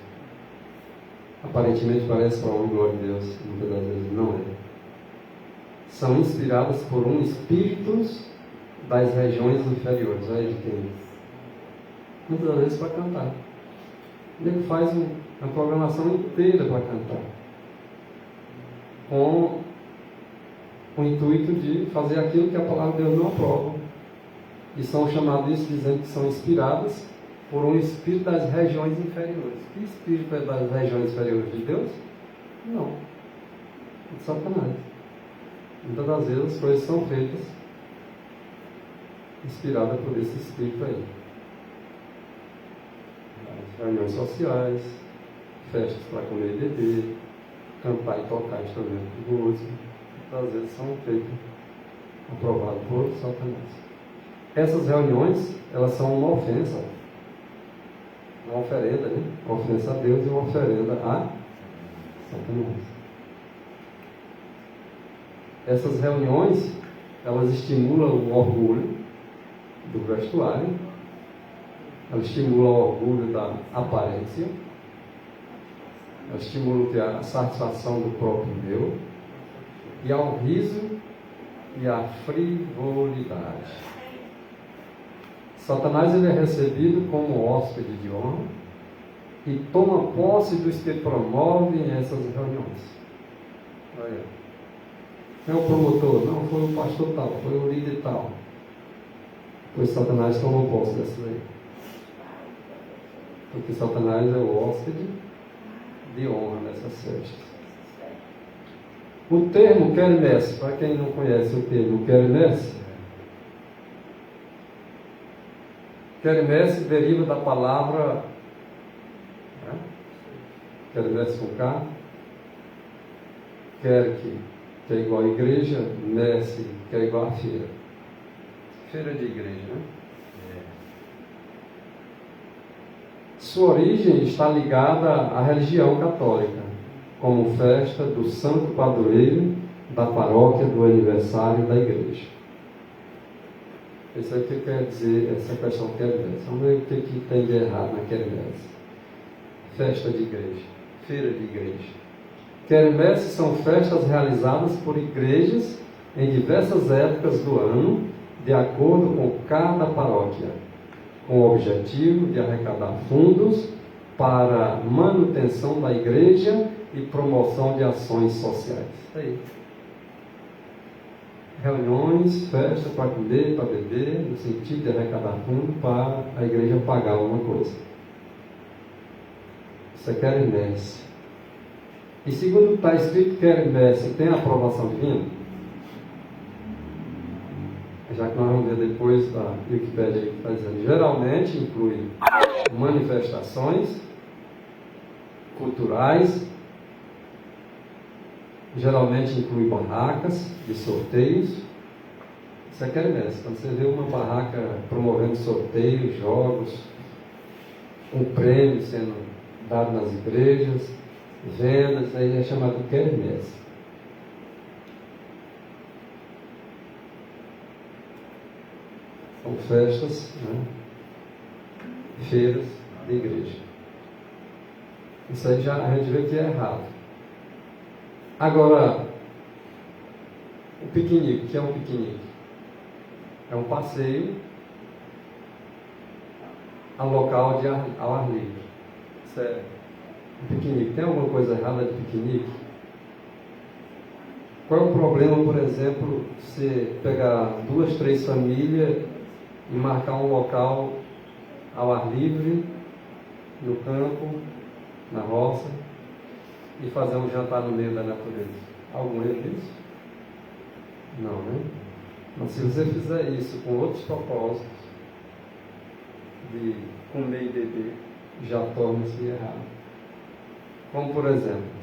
Aparentemente parece para a glória de Deus, muitas das vezes não é. São inspiradas por espíritos das regiões inferiores. Olha de quem? Muitas das vezes para cantar. Ele faz uma programação inteira para cantar, com o intuito de fazer aquilo que a palavra de Deus não aprova. E são chamados isso dizendo que são inspiradas por espírito das regiões inferiores. Que espírito é das regiões inferiores de Deus? Não. É de Satanás. Muitas das vezes as coisas são feitas inspiradas por esse espírito aí. As reuniões sociais, festas para comer e beber, cantar e tocar instrumento de música, muitas vezes são feitas, aprovadas por Satanás. Essas reuniões, elas são uma ofensa, uma oferenda, né? Uma ofensa a Deus e uma oferenda a Satanás. Essas reuniões, elas estimulam o orgulho do vestuário, elas estimulam o orgulho da aparência, elas estimulam a satisfação do próprio eu, e ao riso e à frivolidade. Satanás ele é recebido como hóspede de honra e toma posse dos que promovem essas reuniões. Olha, não é o promotor, não foi o pastor tal, foi o líder tal. Pois Satanás toma posse dessa lei. Porque Satanás é o hóspede de honra nessas festas. O termo quermesse, para quem não conhece o termo quermesse, quermesse deriva da palavra quermesse com K, querque, que é igual a igreja, messe, que é igual a feira. Feira de igreja, né? Sua origem está ligada à religião católica, como festa do santo padroeiro da paróquia do aniversário da igreja. Isso é o que quer dizer essa questão quermesse. Vamos ver o que tem de errado na quermesse. Festa de igreja, feira de igreja. Quermesses são festas realizadas por igrejas em diversas épocas do ano, de acordo com cada paróquia, com o objetivo de arrecadar fundos para manutenção da igreja e promoção de ações sociais. Isso aí. Reuniões, festas para comer, para beber, no sentido de arrecadar fundos para a igreja pagar alguma coisa. Isso é quermesse. E segundo está escrito quermesse, tem a aprovação divina? Já que nós vamos ver depois da Wikipédia que está dizendo, geralmente inclui manifestações culturais, geralmente inclui barracas de sorteios. Isso é quermesse. Quando você vê uma barraca promovendo sorteios, jogos, um prêmio sendo dado nas igrejas, vendas, aí é chamado quermesse. São festas, né? Feiras de igreja. Isso aí já a gente vê que é errado. Agora, o piquenique, o que é um piquenique? É um passeio ao local ao ar livre. Isso é um piquenique. Tem alguma coisa errada de piquenique? Qual é o problema, por exemplo, você pegar 2, 3 famílias e marcar um local ao ar livre no campo, na roça, e fazer um jantar no meio da natureza. Algum erro disso? Não, né? Mas se você fizer isso com outros propósitos, de comer e beber, já torna-se errado. Como por exemplo,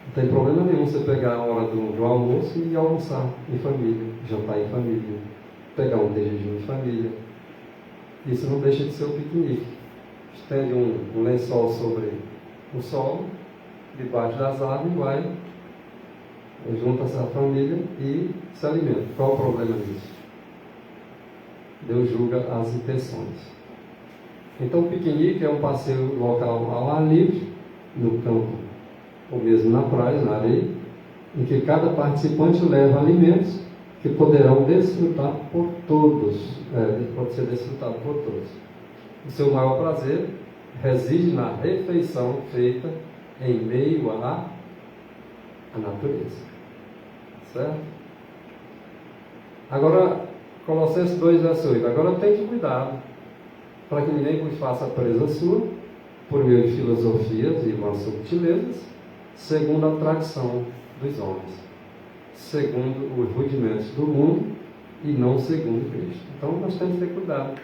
não tem problema nenhum você pegar a hora do almoço e almoçar em família, jantar em família, pegar um dia de jejum em família. Isso não deixa de ser um piquenique. Estende um lençol sobre o solo, debaixo das árvores, vai, junta-se a família e se alimenta. Qual o problema disso? Deus julga as intenções. Então, o piquenique é um passeio local ao ar livre, no campo, ou mesmo na praia, na areia, em que cada participante leva alimentos que poderão desfrutar por todos, pode ser desfrutado por todos. O seu maior prazer reside na refeição feita em meio à natureza. Certo? Agora, Colossenses 2, verso 8. Agora tem cuidado, para que ninguém vos faça presa sua, por meio de filosofias e vãs subtilezas, segundo a tradição dos homens, segundo os rudimentos do mundo e não segundo Cristo. Então nós temos que ter cuidado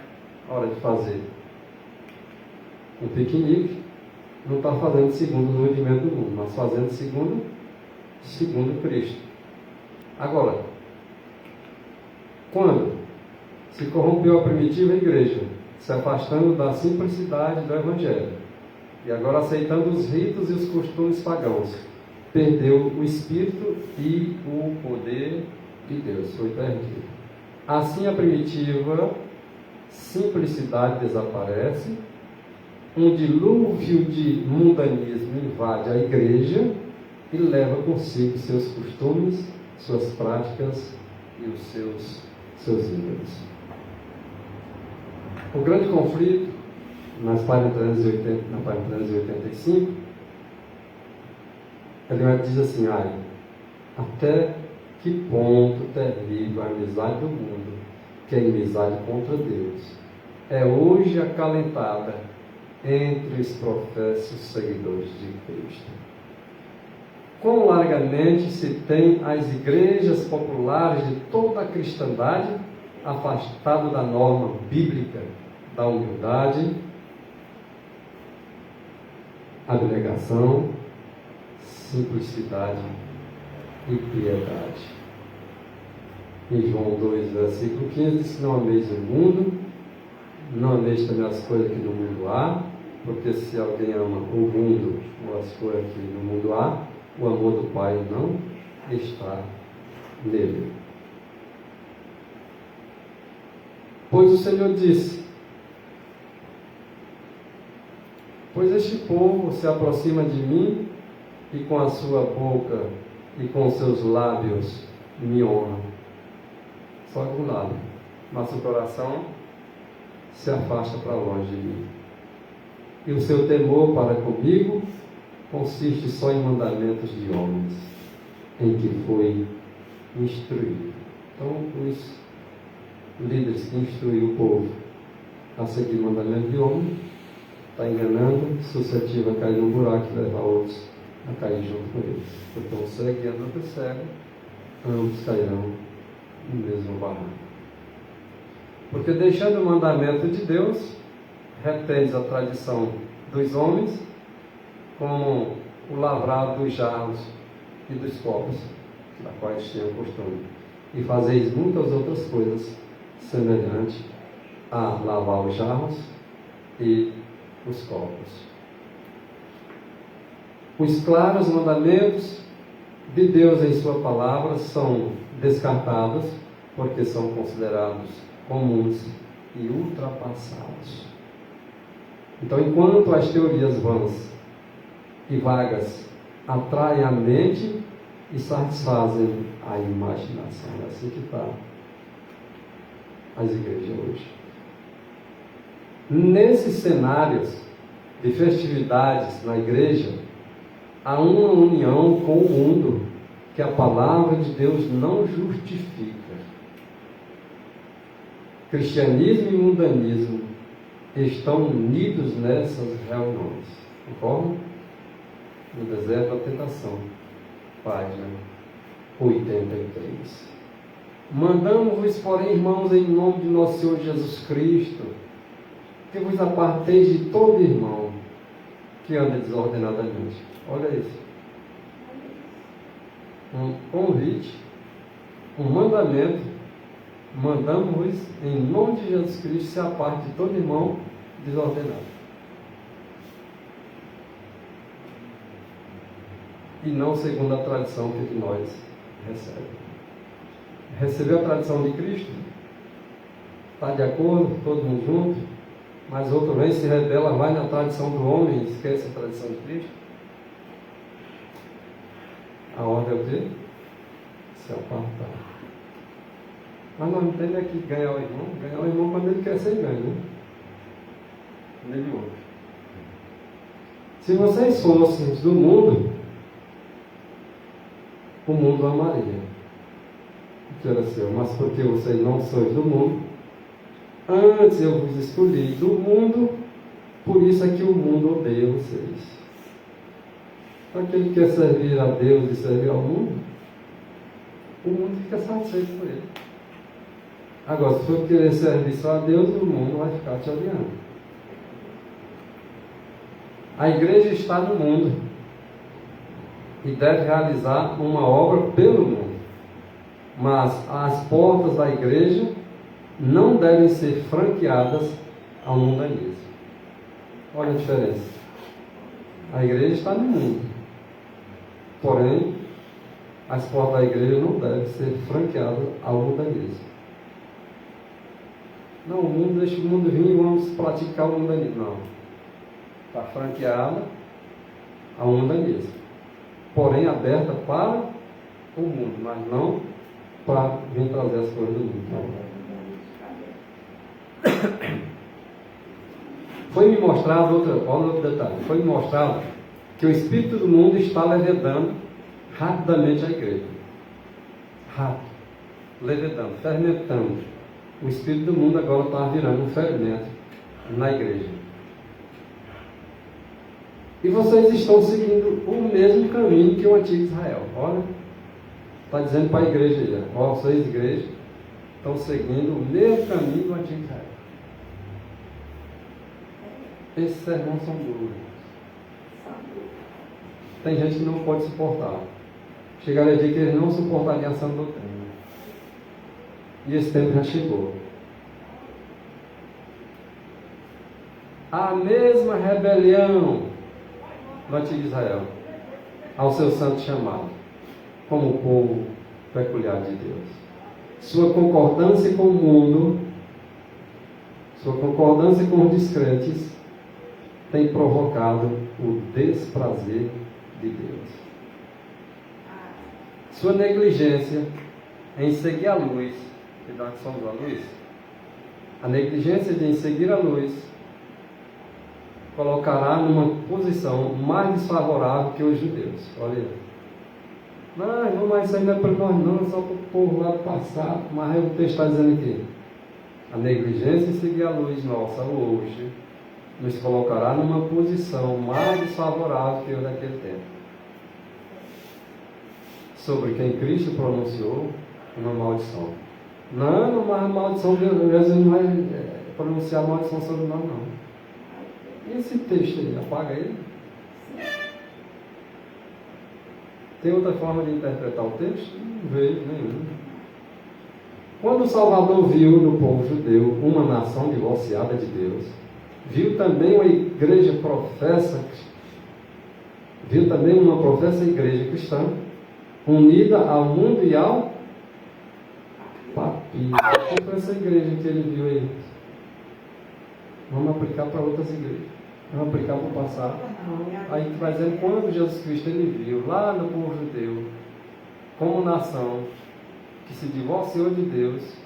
na hora de fazer um piquenique, não está fazendo segundo o rudimentos do mundo, mas fazendo segundo Cristo. Agora, quando se corrompeu a primitiva igreja, se afastando da simplicidade do Evangelho, e agora aceitando os ritos e os costumes pagãos, perdeu o Espírito e o poder de Deus, foi perdido. Assim a primitiva simplicidade desaparece, um dilúvio de mundanismo invade a igreja e leva consigo seus costumes, suas práticas e os seus ídolos. O grande conflito, na página 385, ele diz assim: até que ponto terrível a amizade do mundo, que é inimizade contra Deus, é hoje acalentada entre os professos seguidores de Cristo. Quão largamente se tem as igrejas populares de toda a cristandade afastado da norma bíblica da humildade, abnegação, simplicidade e piedade. Em João 2, versículo 15, diz: não ameis o mundo, não ameis também as coisas que no mundo há, porque se alguém ama o mundo ou as coisas que no mundo há, o amor do Pai não está nele. Pois o Senhor disse: pois este povo se aproxima de mim e com a sua boca e com os seus lábios me honra. Só com o lábio, mas o coração se afasta para longe de mim. E o seu temor para comigo consiste só em mandamentos de homens, em que foi instruído. Então, os líderes que instruem o povo a seguir mandamentos de homem, está enganando, suscetível a cair no buraco e levar outros a cair junto com eles. Porque um cego e outro cego, ambos cairão no mesmo barranco. Porque deixando o mandamento de Deus, retenes a tradição dos homens, como o lavrado dos jarros e dos copos, da quais tinham costume, e fazeis muitas outras coisas semelhantes a lavar os jarros e os copos. Os claros mandamentos de Deus em sua palavra são descartados porque são considerados comuns e ultrapassados. Então, enquanto as teorias vãs e vagas atraem a mente e satisfazem a imaginação, é assim que está as igrejas hoje. Nesses cenários de festividades na igreja, há uma união com o mundo que a palavra de Deus não justifica. Cristianismo e mundanismo estão unidos nessas reuniões. Concorda? No deserto da tentação. Página 83. Mandamos-vos, porém, irmãos, em nome de nosso Senhor Jesus Cristo, que vos aparteis de todo irmão que anda desordenadamente. Olha isso. Um convite, um mandamento. Mandamos-vos, em nome de Jesus Cristo, se aparte de todo irmão desordenado. E não segundo a tradição que de nós recebe. Recebeu a tradição de Cristo? Está de acordo, todo mundo junto? Mas outro vem, se rebela, vai na tradição do homem e esquece a tradição de Cristo? A ordem é o quê? Se apartar. Mas nós não temos aqui ganhar o irmão. Ganhar o irmão quando ele quer ser ganho, né? Quando ele ouve. Se vocês fossem do mundo, o mundo amaria. Que era seu, mas porque vocês não sois do mundo, antes eu vos escolhi do mundo, por isso é que o mundo odeia vocês. Então, aquele que quer servir a Deus e servir ao mundo, o mundo fica satisfeito por ele. Agora, se for querer servir só a Deus, o mundo vai ficar te odiando. A igreja está no mundo e deve realizar uma obra pelo mundo. Mas as portas da igreja não devem ser franqueadas ao mundanismo. Olha a diferença. A igreja está no mundo. Porém, as portas da igreja não devem ser franqueadas ao mundanismo. Não, o mundo, deixa o mundo vir e vamos praticar o mundanismo. Não. Está franqueada ao mundanismo. Porém, aberta para o mundo, mas não para vir trazer as coisas do mundo. Foi-me mostrado, olha outro detalhe, foi-me mostrado que o espírito do mundo está levedando rapidamente a igreja. Rápido. Levedando, fermentando. O espírito do mundo agora está virando um fermento na igreja. E vocês estão seguindo o mesmo caminho que o antigo Israel. Olha, está dizendo para a igreja aí, ó, vocês, igreja, estão seguindo o mesmo caminho do antigo Israel. Esses sermões são duros. Tem gente que não pode suportar. Chegaria a dia que eles não suportariam a sã doutrina. E esse tempo já chegou. A mesma rebelião do antigo Israel ao seu santo chamado, como o povo peculiar de Deus. Sua concordância com o mundo, sua concordância com os descrentes, tem provocado o desprazer de Deus. Sua negligência em seguir a luz, que nós somos a luz, a negligência de em seguir a luz, colocará numa posição mais desfavorável que os judeus. Olha aí. Não, mas isso aí não é para nós não, é só para o povo lá do passado. Mas aí o texto está dizendo aqui: a negligência em seguir a luz nossa hoje nos colocará numa posição mais desfavorável que o daquele tempo. Sobre quem Cristo pronunciou uma maldição. Não, mas a maldição de Jesus não vai pronunciar a maldição sobre nós, não. E esse texto aí, apaga ele? Tem outra forma de interpretar o texto? Não vejo nenhum. Quando o Salvador viu no povo judeu uma nação divorciada de Deus, viu também uma professa igreja cristã, unida ao mundo e ao papismo. Qual foi essa igreja que ele viu aí? Vamos aplicar para outras igrejas. Vamos aplicar para o passado. Aí que vai dizendo, quando Jesus Cristo ele viu lá no povo judeu, como nação que se divorciou de Deus,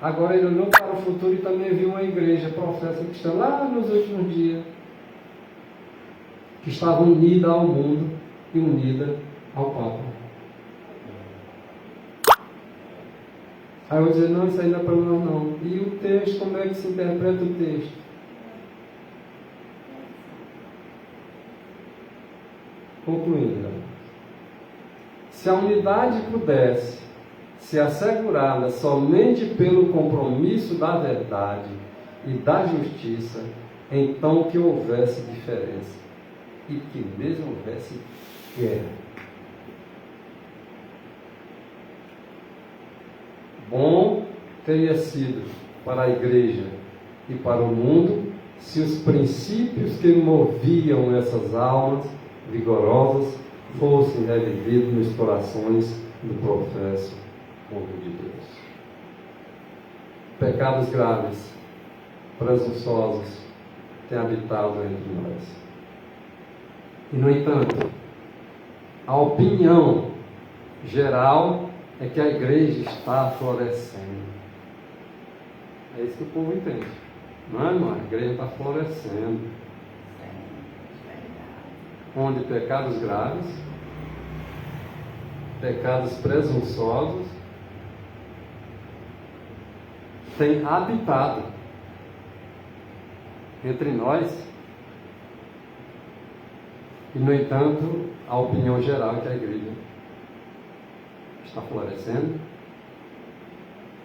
agora ele olhou para o futuro e também viu uma igreja professa cristã lá nos últimos dias, que estava unida ao mundo e unida ao Papa. Aí eu vou dizer, não, isso aí não é para nós não. E o texto, como é que se interpreta o texto? Concluindo, se a unidade pudesse ser assegurada somente pelo compromisso da verdade e da justiça, então que houvesse diferença e que mesmo houvesse guerra. Bom teria sido para a igreja e para o mundo se os princípios que moviam essas almas vigorosas fossem revividos nos corações do professo povo de Deus. Pecados graves, presunçosos, têm habitado entre nós. E, no entanto, a opinião geral é que a igreja está florescendo. É isso que o povo entende. Não é, irmão? A igreja está florescendo. Onde pecados graves, pecados presunçosos têm habitado entre nós. E, no entanto, a opinião geral é que a igreja está florescendo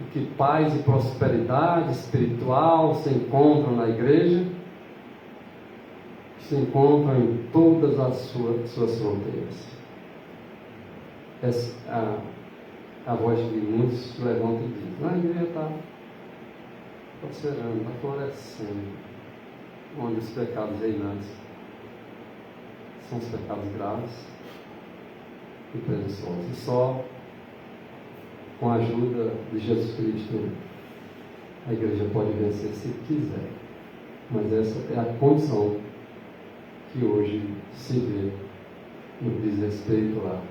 e que paz e prosperidade espiritual se encontram na igreja, se encontram em todas as suas fronteiras. A voz de muitos se levanta e diz: a igreja está prosperando, está florescendo, onde os pecados reinantes são os pecados graves e presunçosos. E só com a ajuda de Jesus Cristo a igreja pode vencer se quiser. Mas essa é a condição que hoje se vê no que diz respeito a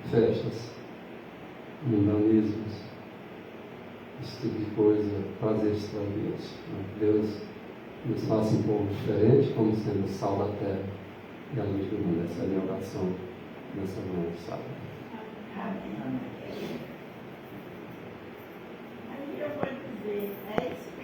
festas, mundanismos, esse tipo de coisa, prazeres tardios. Deus nos faça um povo diferente, como sendo o sal da terra e a luz do mundo. Essa é a minha oração nessa manhã de sábado. Amém. Aí eu vou dizer, é isso